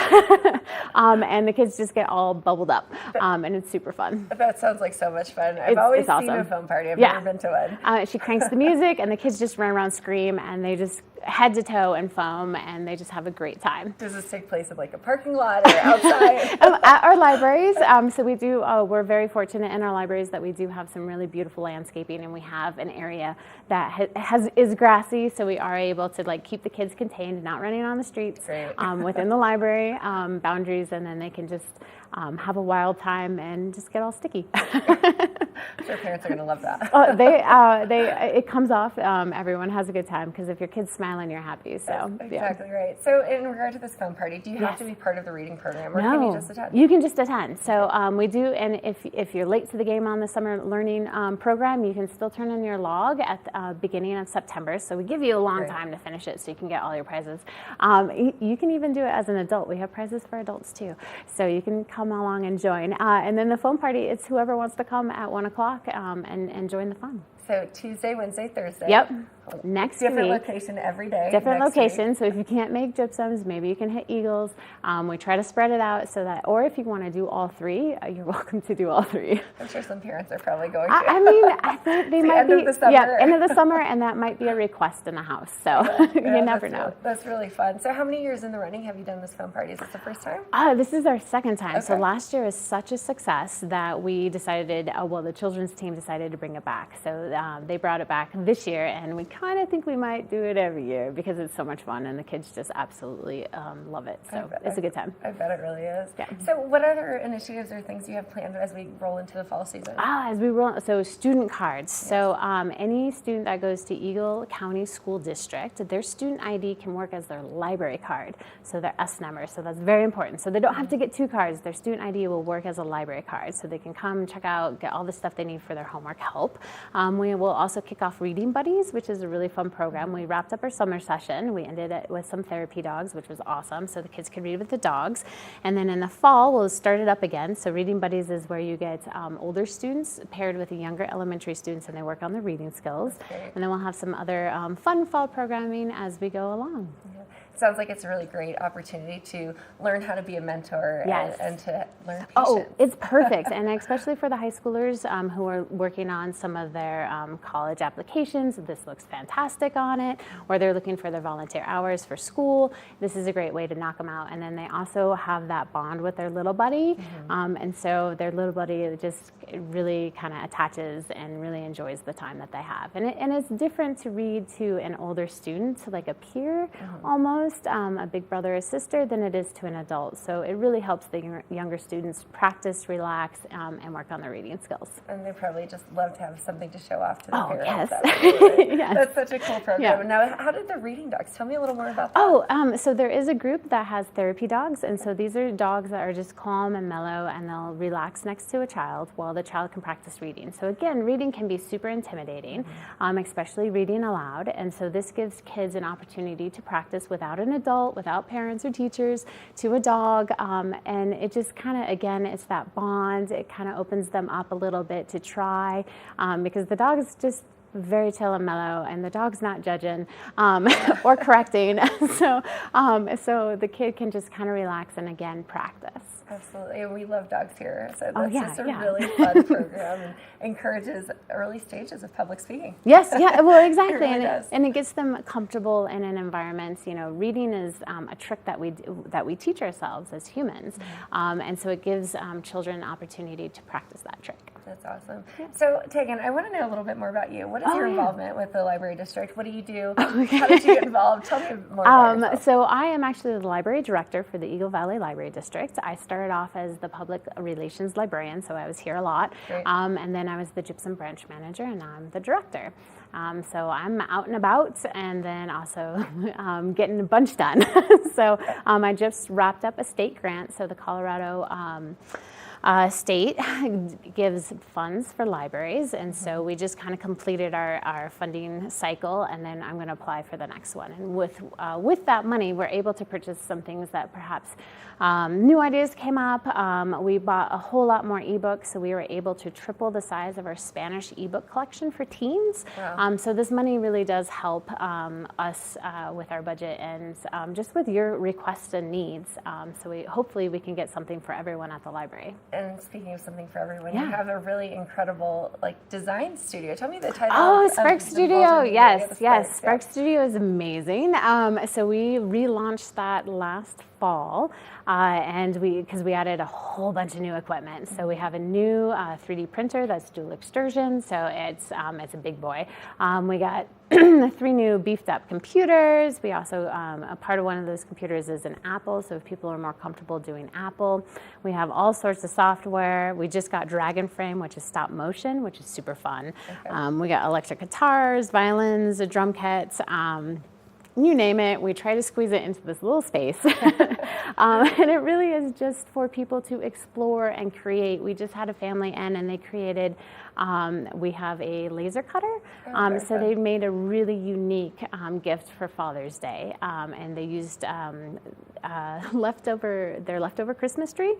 and the kids just get all bubbled up, and it's super fun. That sounds like so much fun. I've always seen a foam party. I've never been to one. She cranks the music, and the kids just run around, scream, and they just head to toe in foam, and they just have a great time. Does this take place in like a parking lot or outside? At our libraries. So we do, we're very fortunate in our libraries that we do have some really beautiful landscaping, and we have an area that is grassy, so we are able to like keep the kids contained, not running on the streets, within the library boundaries, and then they can just have a wild time and just get all sticky. I'm sure parents are going to love that. It comes off. Everyone has a good time, because if your kid's smiling, you're happy. So that's exactly right. So in regard to this foam party, do you have to be part of the reading program, or can you just attend? You can just attend. So we do, and if you're late to the game on the summer learning program, you can still turn in your log at the beginning of September. So we give you a long time to finish it, so you can get all your prizes. You can even do it as an adult. We have prizes for adults too, so you can come along and join. And then the foam party, it's whoever wants to come at 1 o'clock and join the fun. So Tuesday, Wednesday, Thursday. Yep. Next different week. Location every day. Different location. So if you can't make Gypsums, maybe you can hit Eagles. We try to spread it out so that, or if you want to do all three, you're welcome to do all three. I'm sure some parents are probably going to. I think they might be. End of the summer. Yeah, end of the summer, and that might be a request in the house. So you never know. That's really fun. So how many years in the running have you done this foam party? Is this the first time? This is our second time. Okay. So last year was such a success that we decided, the children's team decided to bring it back. So they brought it back this year, and we kind of think we might do it every year because it's so much fun, and the kids just absolutely love it. So it's a good time. I bet it really is. Yeah. So what other initiatives or things you have planned as we roll into the fall season? As we roll, so student cards. Yes. So any student that goes to Eagle County School District, their student ID can work as their library card. So their S number. So that's very important. So they don't have to get 2 cards. Their student ID will work as a library card. So they can come, check out, get all the stuff they need for their homework help. We will also kick off Reading Buddies, which is a really fun program. We wrapped up our summer session. We ended it with some therapy dogs, which was awesome, so the kids could read with the dogs. And then in the fall, we'll start it up again. So Reading Buddies is where you get older students paired with the younger elementary students, and they work on their reading skills. And then we'll have some other fun fall programming as we go along. Yeah. Sounds like it's a really great opportunity to learn how to be a mentor and to learn patience. Oh, it's perfect. And especially for the high schoolers who are working on some of their college applications. This looks fantastic on it. Or they're looking for their volunteer hours for school. This is a great way to knock them out. And then they also have that bond with their little buddy. And so their little buddy just really kind of attaches and really enjoys the time that they have. And it's different to read to an older student, like a peer almost. A big brother or sister, than it is to an adult. So it really helps the younger students practice, relax, and work on their reading skills. And they probably just love to have something to show off to their parents. Yes. Yes. That's such a cool program. Yeah. Now, how did the reading dogs? Tell me a little more about that. So there is a group that has therapy dogs, and so these are dogs that are just calm and mellow, and they'll relax next to a child while the child can practice reading. So again, reading can be super intimidating, especially reading aloud, and so this gives kids an opportunity to practice without an adult, without parents or teachers, to a dog, and it just kind of, again, it's that bond. It kind of opens them up a little bit to try, because the dogs just very chill and mellow, and the dog's not judging or correcting. So the kid can just kind of relax and again practice. Absolutely, and we love dogs here, so that's yeah, just a yeah. really fun program and encourages early stages of public speaking. Yes, yeah, well, exactly, It really and, does. and it gets them comfortable in an environment. You know, reading is a trick that we teach ourselves as humans, and so it gives children an opportunity to practice that trick. That's awesome. So, Tegan, I want to know a little bit more about you. What is your involvement with the library district? What do you do? How did you get involved? Tell me more about yourself. So I am actually the library director for the Eagle Valley Library District. I started off as the public relations librarian, so I was here a lot. And then I was the gypsum branch manager, and now I'm the director. So I'm out and about, and then also getting a bunch done. So I just wrapped up a state grant, so the Colorado state gives funds for libraries, and so we just kind of completed our funding cycle, and then I'm going to apply for the next one. And with that money, we're able to purchase some things that perhaps new ideas came up. We bought a whole lot more ebooks, so we were able to triple the size of our Spanish ebook collection for teens. Wow. So this money really does help us with our budget and just with your requests and needs. So hopefully we can get something for everyone at the library. And speaking of something for everyone, Yeah. you have a really incredible design studio. Tell me the title. Oh, of Spark the Studio. multimedia Yes, area, yes. Spark Studio is amazing. So we relaunched that last fall, and because we added a whole bunch of new equipment. So we have a new 3D printer that's dual extrusion, so it's a big boy. We got 3 new beefed up computers. We also, a part of one of those computers is an Apple, so if people are more comfortable doing Apple. We have all sorts of software. We just got Dragon Frame, which is stop motion, which is super fun. We got electric guitars, violins, drum kits, you name it. We try to squeeze it into this little space. And it really is just for people to explore and create. We just had a family in, and they created, we have a laser cutter. So they made a really unique gift for Father's Day. And they used their leftover Christmas tree.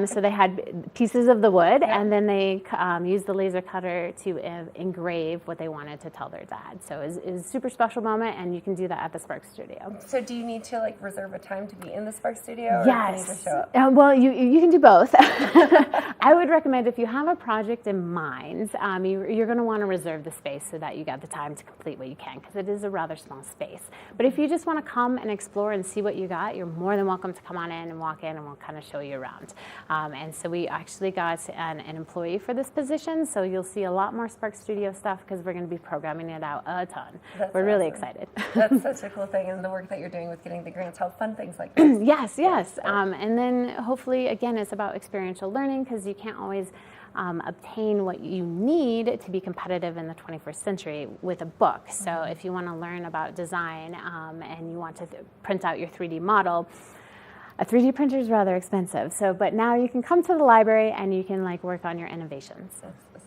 So they had pieces of the wood, and then they used the laser cutter to engrave what they wanted to tell their dad. So it was a super special moment, and you can do that at the Spark Studio. So do you need to reserve a time to be in the Spark Studio? Or Yes. Can you just show up? Well, you can do both. I would recommend if you have a project in mind, you're going to want to reserve the space so that you got the time to complete what you can, because it is a rather small space. But if you just want to come and explore and see what you got, you're more than welcome to come on in and walk in, and we'll kind of show you around. And so we actually got an employee for this position, so you'll see a lot more Spark Studio stuff because we're going to be programming it out a ton. We're really excited. That's such a cool thing, and the work that you're doing with getting the grants help fund things like this. Yes. And then hopefully, again, it's about experiential learning, because you can't always obtain what you need to be competitive in the 21st century with a book. So if you want to learn about design and you want to print out your 3D model, a 3D printer is rather expensive. But now you can come to the library and you can work on your innovations.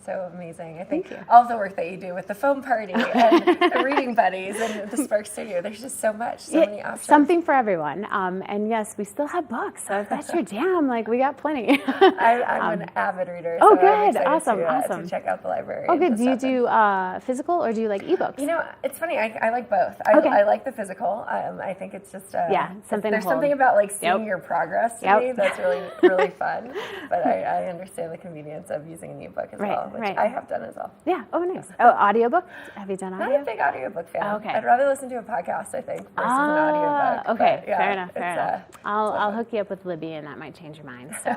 So amazing. I think all of the work that you do with the foam party and the reading buddies and the Spark Studio, there's just so much, so many options. Something for everyone. And yes, we still have books, so if that's your jam, we got plenty. I'm an avid reader. Oh, so good. I'm Awesome. to check out the library. Oh, good. Do you do physical, or do you like ebooks? You know, it's funny. I like both. I like the physical. I think it's just something. There's something about seeing your progress to me that's really really fun. But I understand the convenience of using an ebook as well, which I have done as well. Yeah. Oh, nice. Oh, audiobook? Have you done audio? Not a big audiobook fan. Okay. I'd rather listen to a podcast, I think, versus an audiobook. Okay. But, yeah, fair enough. I'll fun. hook you up with Libby, and that might change your mind. So.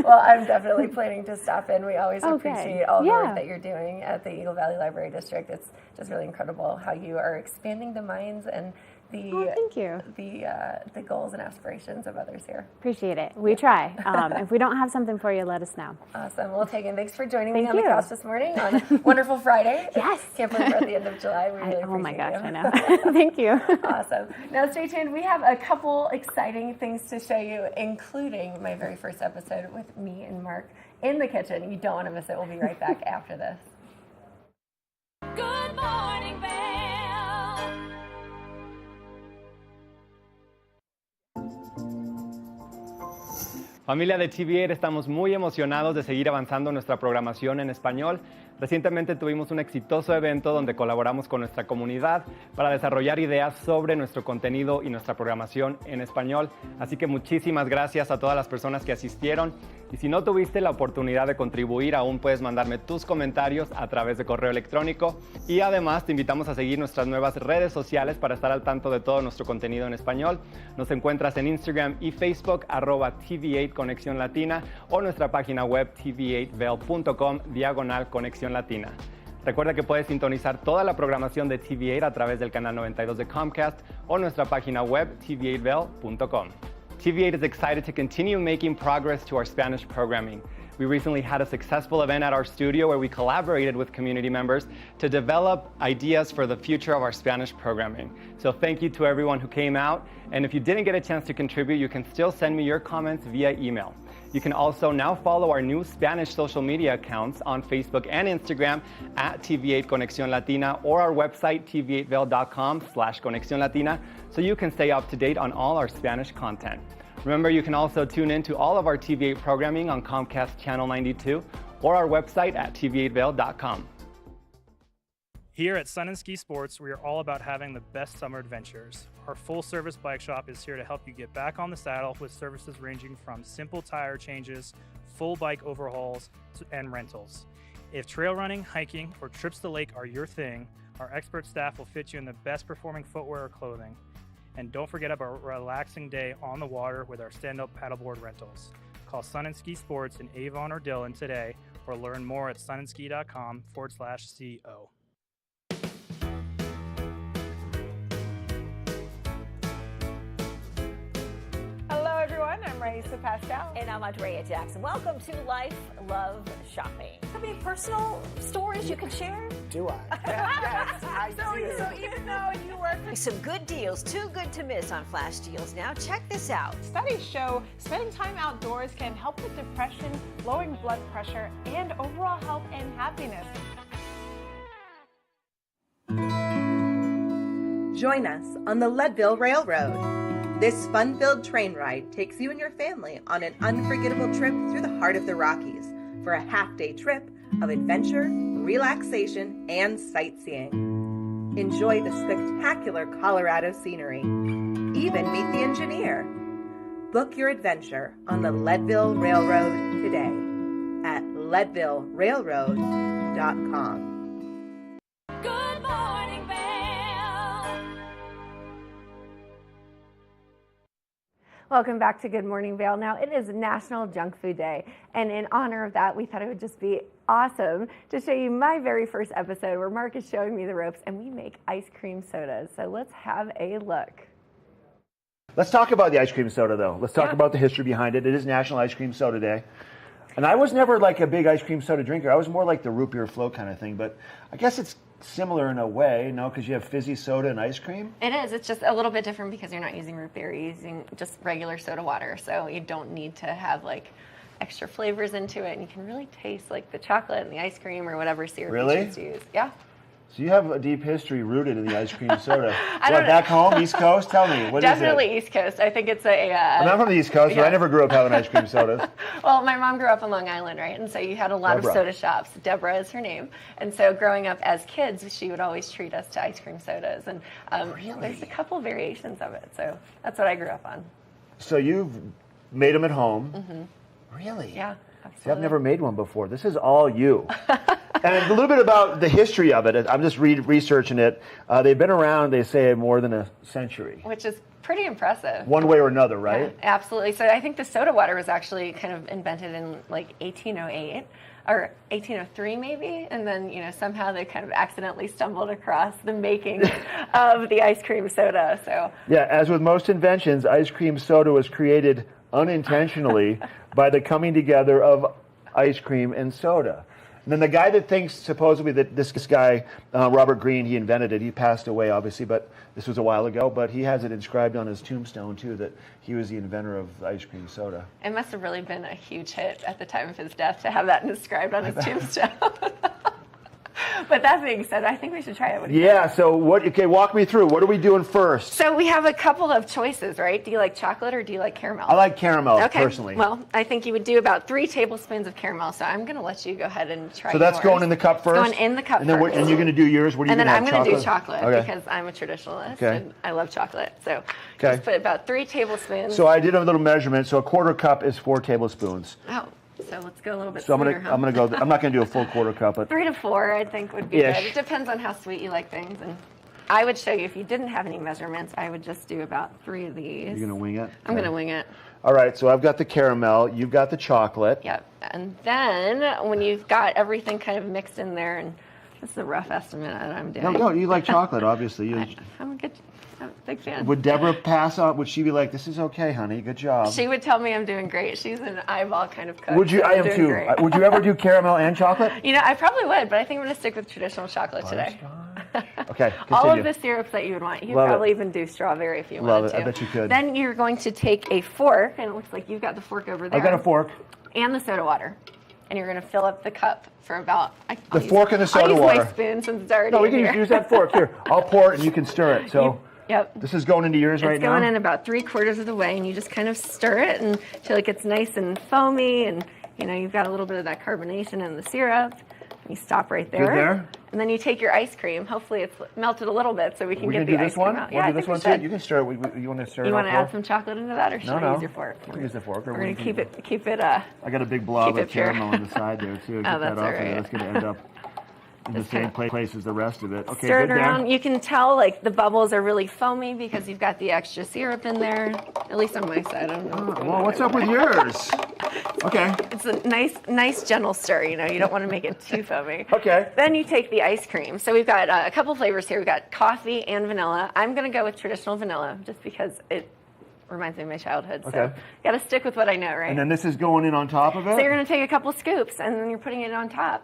Well, I'm definitely planning to stop in. We always Okay. appreciate all the work that you're doing at the Eagle Valley Library District. It's just really incredible how you are expanding the minds and thank you. The goals and aspirations of others here. Appreciate it. We try. If we don't have something for you, let us know. Awesome. Well, Tegan, thanks for joining me Thank on the you. couch this morning on a wonderful Friday. Yes. Can't believe we're at the end of July. We really appreciate oh my gosh, you. I know. Thank you. Awesome. Now stay tuned. We have a couple exciting things to show you, including my very first episode with me and Mark in the kitchen. You don't want to miss it. We'll be right back after this. Good morning, Vail. Familia de TV8, estamos muy emocionados de seguir avanzando nuestra programación en español. Recientemente tuvimos un exitoso evento donde colaboramos con nuestra comunidad para desarrollar ideas sobre nuestro contenido y nuestra programación en español. Así que muchísimas gracias a todas las personas que asistieron. Y si no tuviste la oportunidad de contribuir, aún puedes mandarme tus comentarios a través de correo electrónico. Y además te invitamos a seguir nuestras nuevas redes sociales para estar al tanto de todo nuestro contenido en español. Nos encuentras en Instagram y Facebook, @TV8 Conexión Latina, o nuestra página web tv8vail.com/Conexión Latina. Recuerda que puedes sintonizar toda la programación de TV8 a través del canal 92 de Comcast o nuestra página web tv8vail.com. TV8 is excited to continue making progress to our Spanish programming. We recently had a successful event at our studio where we collaborated with community members to develop ideas for the future of our Spanish programming. So thank you to everyone who came out. And if you didn't get a chance to contribute, you can still send me your comments via email. You can also now follow our new Spanish social media accounts on Facebook and Instagram at TV8 Conexión Latina, or our website tv8vail.com/Conexión Latina, so you can stay up to date on all our Spanish content. Remember, you can also tune in to all of our TV8 programming on Comcast Channel 92 or our website at tv8vail.com. Here at Sun and Ski Sports, we are all about having the best summer adventures. Our full-service bike shop is here to help you get back on the saddle with services ranging from simple tire changes, full bike overhauls, and rentals. If trail running, hiking, or trips to the lake are your thing, our expert staff will fit you in the best performing footwear or clothing. And don't forget about a relaxing day on the water with our stand-up paddleboard rentals. Call Sun and Ski Sports in Avon or Dillon today, or learn more at sunandski.com/CO. Hello, everyone. I'm Raisa Pascal. And I'm Andrea Jackson. Welcome to Life, Love, Shopping. Have any personal stories you can share? Do I? Yes, I do. So even though you work for some good deals, too good to miss on flash deals now. Check this out. Studies show spending time outdoors can help with depression, lowering blood pressure, and overall health and happiness. Join us on the Leadville Railroad. This fun-filled train ride takes you and your family on an unforgettable trip through the heart of the Rockies for a half-day trip of adventure, relaxation, and sightseeing. Enjoy the spectacular Colorado scenery. Even meet the engineer. Book your adventure on the Leadville Railroad today at leadvillerailroad.com. Good morning, Vail. Welcome back to Good Morning Vail. Now, it is National Junk Food Day, and in honor of that, we thought it would just be awesome to show you my very first episode where Mark is showing me the ropes, and we make ice cream sodas. So let's have a look. Let's talk about the ice cream soda, though. Let's talk about the history behind it. It is National Ice Cream Soda Day. And I was never like a big ice cream soda drinker. I was more like the root beer float kind of thing, but I guess it's similar in a way, no, because you have fizzy soda and ice cream. It is. It's just a little bit different because you're not using root beer. You're using just regular soda water. So you don't need to have like extra flavors into it. And you can really taste like the chocolate and the ice cream or whatever syrup you choose to use. Yeah. So you have a deep history rooted in the ice cream soda. What, back home, East Coast? Tell me, what Definitely is it? East Coast. I think it's a... I'm not from the East Coast, but I never grew up having ice cream sodas. Well, my mom grew up on Long Island, right? And so you had a lot of soda shops. Deborah is her name. And so growing up as kids, she would always treat us to ice cream sodas. And there's a couple variations of it. So that's what I grew up on. So you've made them at home. Mm-hmm. Really? Yeah, See, absolutely. I've never made one before. This is all you. And a little bit about the history of it. I'm just researching it. They've been around, they say, more than a century. Which is pretty impressive. One way or another, right? Yeah, absolutely. So I think the soda water was actually kind of invented in like 1808 or 1803 maybe, and then somehow they kind of accidentally stumbled across the making of the ice cream soda. So yeah, as with most inventions, ice cream soda was created unintentionally by the coming together of ice cream and soda. And then the guy that thinks supposedly that this guy, Robert Greene, he invented it. He passed away, obviously, but this was a while ago. But he has it inscribed on his tombstone, too, that he was the inventor of ice cream soda. it must have really been a huge hit at the time of his death to have that inscribed on his tombstone. But that being said, I think we should try it. Yeah, so okay, walk me through. What are we doing first? So we have a couple of choices, right? Do you like chocolate or do you like caramel? I like caramel, okay. personally. Well, I think you would do about 3 tablespoons of caramel, so I'm going to let you go ahead and try So that's yours. going in the cup first? It's going in the cup and then first. And you're going to do yours? What are you and then I'm going to do chocolate okay. because I'm a traditionalist Okay. and I love chocolate. So Okay. just put about 3 tablespoons. So I did a little measurement. So a quarter cup is 4 tablespoons. Oh, so let's go a little bit So I'm sweeter, going to go. I'm not going to do a full quarter cup, but 3 to 4, I think, would be Ish. good. It depends on how sweet you like things. And I would show you, if you didn't have any measurements, I would just do about 3 of these. you're going to wing it? I'm going to wing it. All right, so I've got the caramel. You've got the chocolate. Yep. And then when you've got everything kind of mixed in there, and this is a rough estimate that I'm doing. No, you like chocolate, obviously. I'm a big fan. Would Deborah pass on? Would she be like, "This is okay, honey. Good job"? She would tell me I'm doing great. She's an eyeball kind of cook. Would you? so I I'm am doing too. great. Would you ever do caramel and chocolate? You know, I probably would, but I think I'm going to stick with traditional chocolate today. Okay. All of continue. the syrups that you would want. You could Love it. probably even do strawberry if you Love wanted it. to. I bet you could. Then you're going to take a fork, and it looks like you've got the fork over there. I've got a fork. And the soda water. And you're going to fill up the cup for about... The fork and the soda I'll use water. my spoon since it's already No, we in can here. use that fork here. I'll pour it and you can stir it. So Yep. this is going into yours right It's now. going in about 3/4 of the way, and you just kind of stir it until it gets nice and foamy, and you know you've got a little bit of that carbonation in the syrup. You stop right there. Good there. And then you take your ice cream. Hopefully it's melted a little bit so we can We're get gonna the do ice this one. cream out. We'll Yeah, do I this think one we too. should. You can stir it. You want to stir it? You want all to add four? some chocolate into that, or should I use your fork? We'll use the fork. We're going to keep it. I got a big blob keep of it pure. caramel on the side there too. Get Oh, that's that off all of there. right. That's going to end up in the same place as the rest of it. Okay, Stir it good there. around. You can tell like the bubbles are really foamy because you've got the extra syrup in there. At least on my side. I don't know. Well, what's up with yours? Okay. It's a nice gentle stir. You know, you don't want to make it too foamy. Okay. Then you take the ice cream. So we've got a couple flavors here. We've got coffee and vanilla. I'm going to go with traditional vanilla just because it reminds me of my childhood. So Okay. got to stick with what I know, right? And then this is going in on top of it? So you're going to take a couple scoops and then you're putting it on top.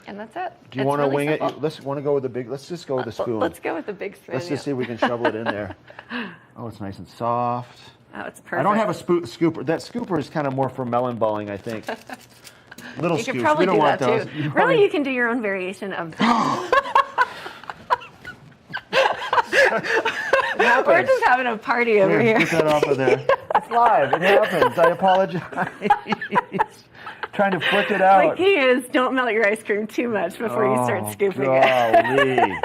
And that's it. Do you want to wing it? Let's want to go with the big. Let's just go with the spoon. Let's go with the big spoon. Let's just see if we can shovel it in there. Oh, it's nice and soft. Oh, it's perfect. I don't have a scooper. That scooper is kind of more for melon balling, I think. Little You scoops. could probably we don't do want that those. too. Really, you can do your own variation of We're just having a party over here. Get that off of there. It's live. It happens. I apologize. Trying to flick it out. The key is don't melt your ice cream too much before you start scooping it.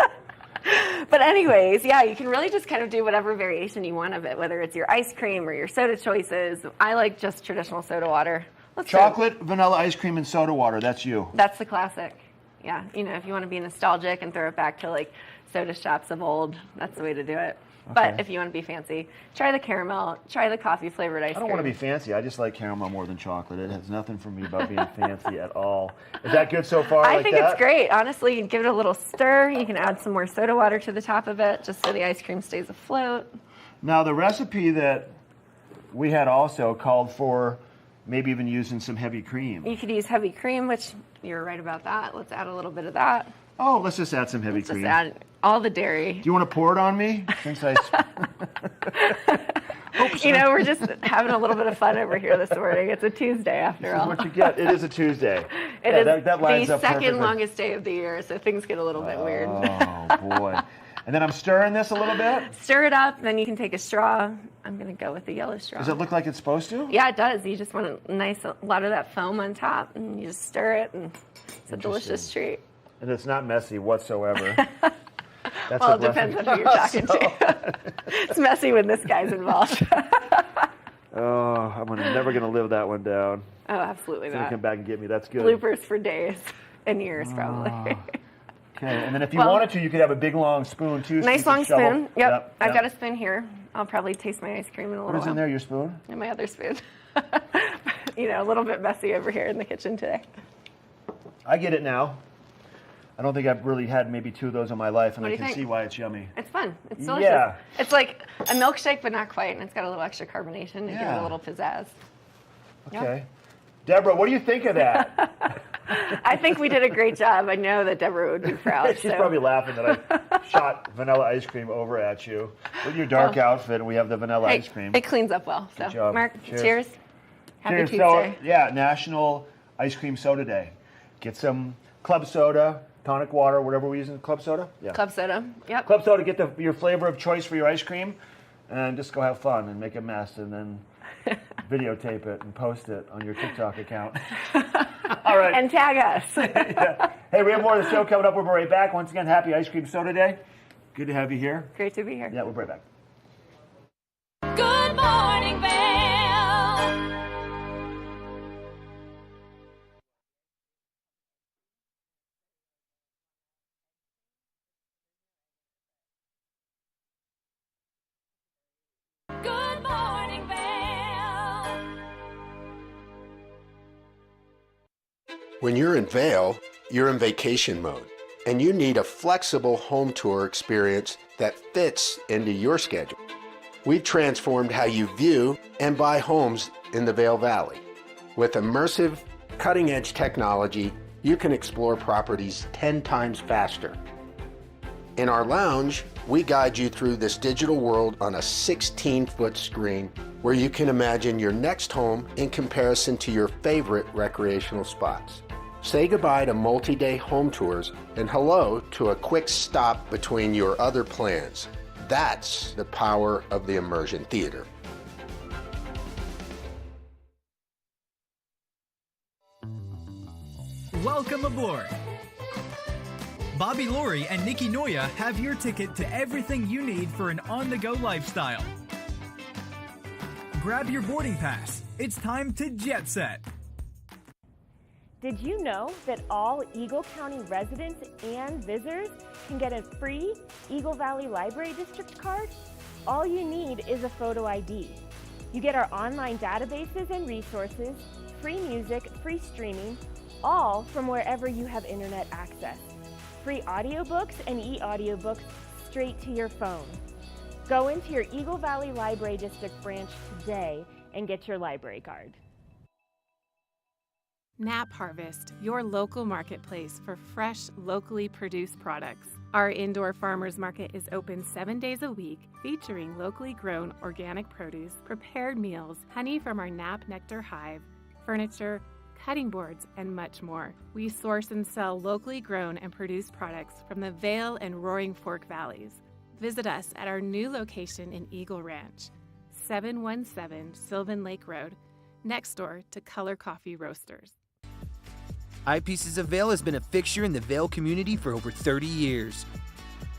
But anyways, yeah, you can really just kind of do whatever variation you want of it, whether it's your ice cream or your soda choices. I like just traditional soda water. Chocolate, vanilla ice cream, and soda water. That's you. That's the classic. Yeah, you know, if you want to be nostalgic and throw it back to like soda shops of old, that's the way to do it. But if you want to be fancy, try the caramel, try the coffee flavored ice cream. I don't want to be fancy. I just like caramel more than chocolate. It has nothing for me about being fancy at all. Is that good so far? I think it's great. Honestly, you give it a little stir. You can add some more soda water to the top of it just so the ice cream stays afloat. Now, the recipe that we had also called for maybe even using some heavy cream. You could use heavy cream, which you're right about that. Let's add a little bit of that. Oh, let's just add some heavy cream. Just add all the dairy. Do you want to pour it on me? Since I... You know, we're just having a little bit of fun over here this morning. It's a Tuesday after all. This is what you get. It is a Tuesday. It is that lines the up second perfectly. longest day of the year, so things get a little bit weird. Oh, boy. And then I'm stirring this a little bit. Stir it up, then you can take a straw. I'm going to go with the yellow straw. Does it look like it's supposed to? Yeah, it does. You just want a lot of that foam on top, and you just stir it, and it's a delicious treat. And it's not messy whatsoever. That's Well, a it depends on blessing. who you're talking to. It's messy when this guy's involved. Oh, I'm never going to live that one down. Oh, absolutely It's going not. to come back and get me. That's good. Bloopers for days and years, probably. Okay, and then if you Well, wanted to, you could have a big long spoon too. so Nice you could long shovel. spoon. Yep. I've got a spoon here. I'll probably taste my ice cream in a What little is while. in there? Your spoon? And my other spoon. You know, a little bit messy over here in the kitchen today. I get it now. I don't think I've really had maybe 2 of those in my life, and What do I you can think? see why it's yummy. It's fun. It's delicious. Yeah. It's like a milkshake, but not quite, and it's got a little extra carbonation to give it Yeah. a little pizzazz. Okay. Deborah, what do you think of that? I think we did a great job. I know that Deborah would be proud. She's so. probably laughing that I shot vanilla ice cream over at you. With your dark outfit, and we have the vanilla Hey, ice cream. It cleans up well. So, Good job. Mark, Cheers. cheers. Happy Cheers. Tuesday. So, yeah, National Ice Cream Soda Day. Get some club soda, tonic water, whatever we're using, club soda? Yeah. Club soda, yep. Club soda, get your flavor of choice for your ice cream, and just go have fun and make a mess, and then videotape it and post it on your TikTok account. All right. And tag us. Yeah. Hey, we have more of the show coming up. We'll be right back. Once again, happy Ice Cream Soda Day. Good to have you here. Great to be here. Yeah, we'll be right back. Good morning, Vail. Good morning, Vail. When you're in Vail, you're in vacation mode, and you need a flexible home tour experience that fits into your schedule. We've transformed how you view and buy homes in the Vail Valley. With immersive, cutting-edge technology, you can explore properties 10 times faster. In our lounge, we guide you through this digital world on a 16-foot screen where you can imagine your next home in comparison to your favorite recreational spots. Say goodbye to multi-day home tours and hello to a quick stop between your other plans. That's the power of the immersion theater. Welcome aboard. Bobby Laurie and Nikki Noya have your ticket to everything you need for an on-the-go lifestyle. Grab your boarding pass. It's time to jet set. Did you know that all Eagle County residents and visitors can get a free Eagle Valley Library District card? All you need is a photo ID. You get our online databases and resources, free music, free streaming, all from wherever you have internet access. Free audiobooks and e-audiobooks straight to your phone. Go into your Eagle Valley Library District branch today and get your library card. Nap Harvest, your local marketplace for fresh, locally produced products. Our indoor farmers market is open 7 days a week, featuring locally grown organic produce, prepared meals, honey from our Nap Nectar hive, furniture, cutting boards, and much more. We source and sell locally grown and produced products from the Vail and Roaring Fork Valleys. Visit us at our new location in Eagle Ranch, 717 Sylvan Lake Road, next door to Color Coffee Roasters. Eyepieces of Vail has been a fixture in the Vail community for over 30 years.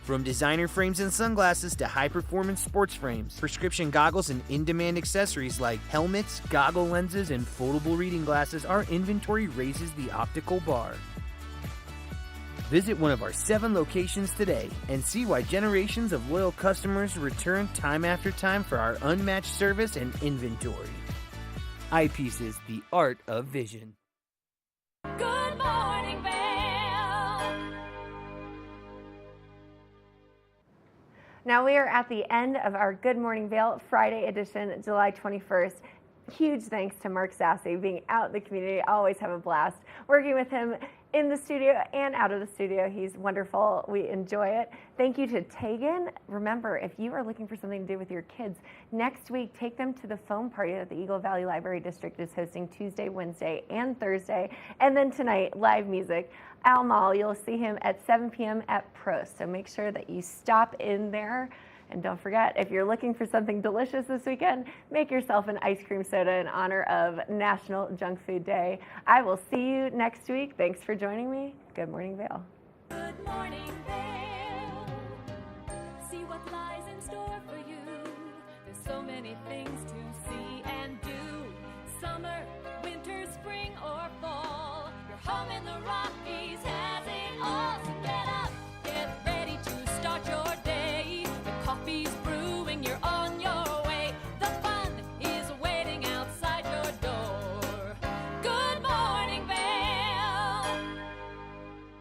From designer frames and sunglasses to high-performance sports frames, prescription goggles, and in-demand accessories like helmets, goggle lenses, and foldable reading glasses, our inventory raises the optical bar. Visit one of our 7 locations today and see why generations of loyal customers return time after time for our unmatched service and inventory. Eyepieces, the art of vision. Good morning, Vail. Now we are at the end of our Good Morning Vail Friday edition, July 21st. Huge thanks to Mark Sassy being out in the community. I always have a blast working with him in the studio and out of the studio. He's wonderful. We enjoy it. Thank you to Tegan. Remember, if you are looking for something to do with your kids, next week, take them to the foam party that the Eagle Valley Library District is hosting Tuesday, Wednesday, and Thursday. And then tonight, live music. Al Mall, you'll see him at 7 p.m. at Prost. So make sure that you stop in there. And don't forget, if you're looking for something delicious this weekend, make yourself an ice cream soda in honor of National Junk Food Day. I will see you next week. Thanks for joining me. Good morning, Vail. Good morning, Vail. See what lies in store for you. There's so many things to see and do. Summer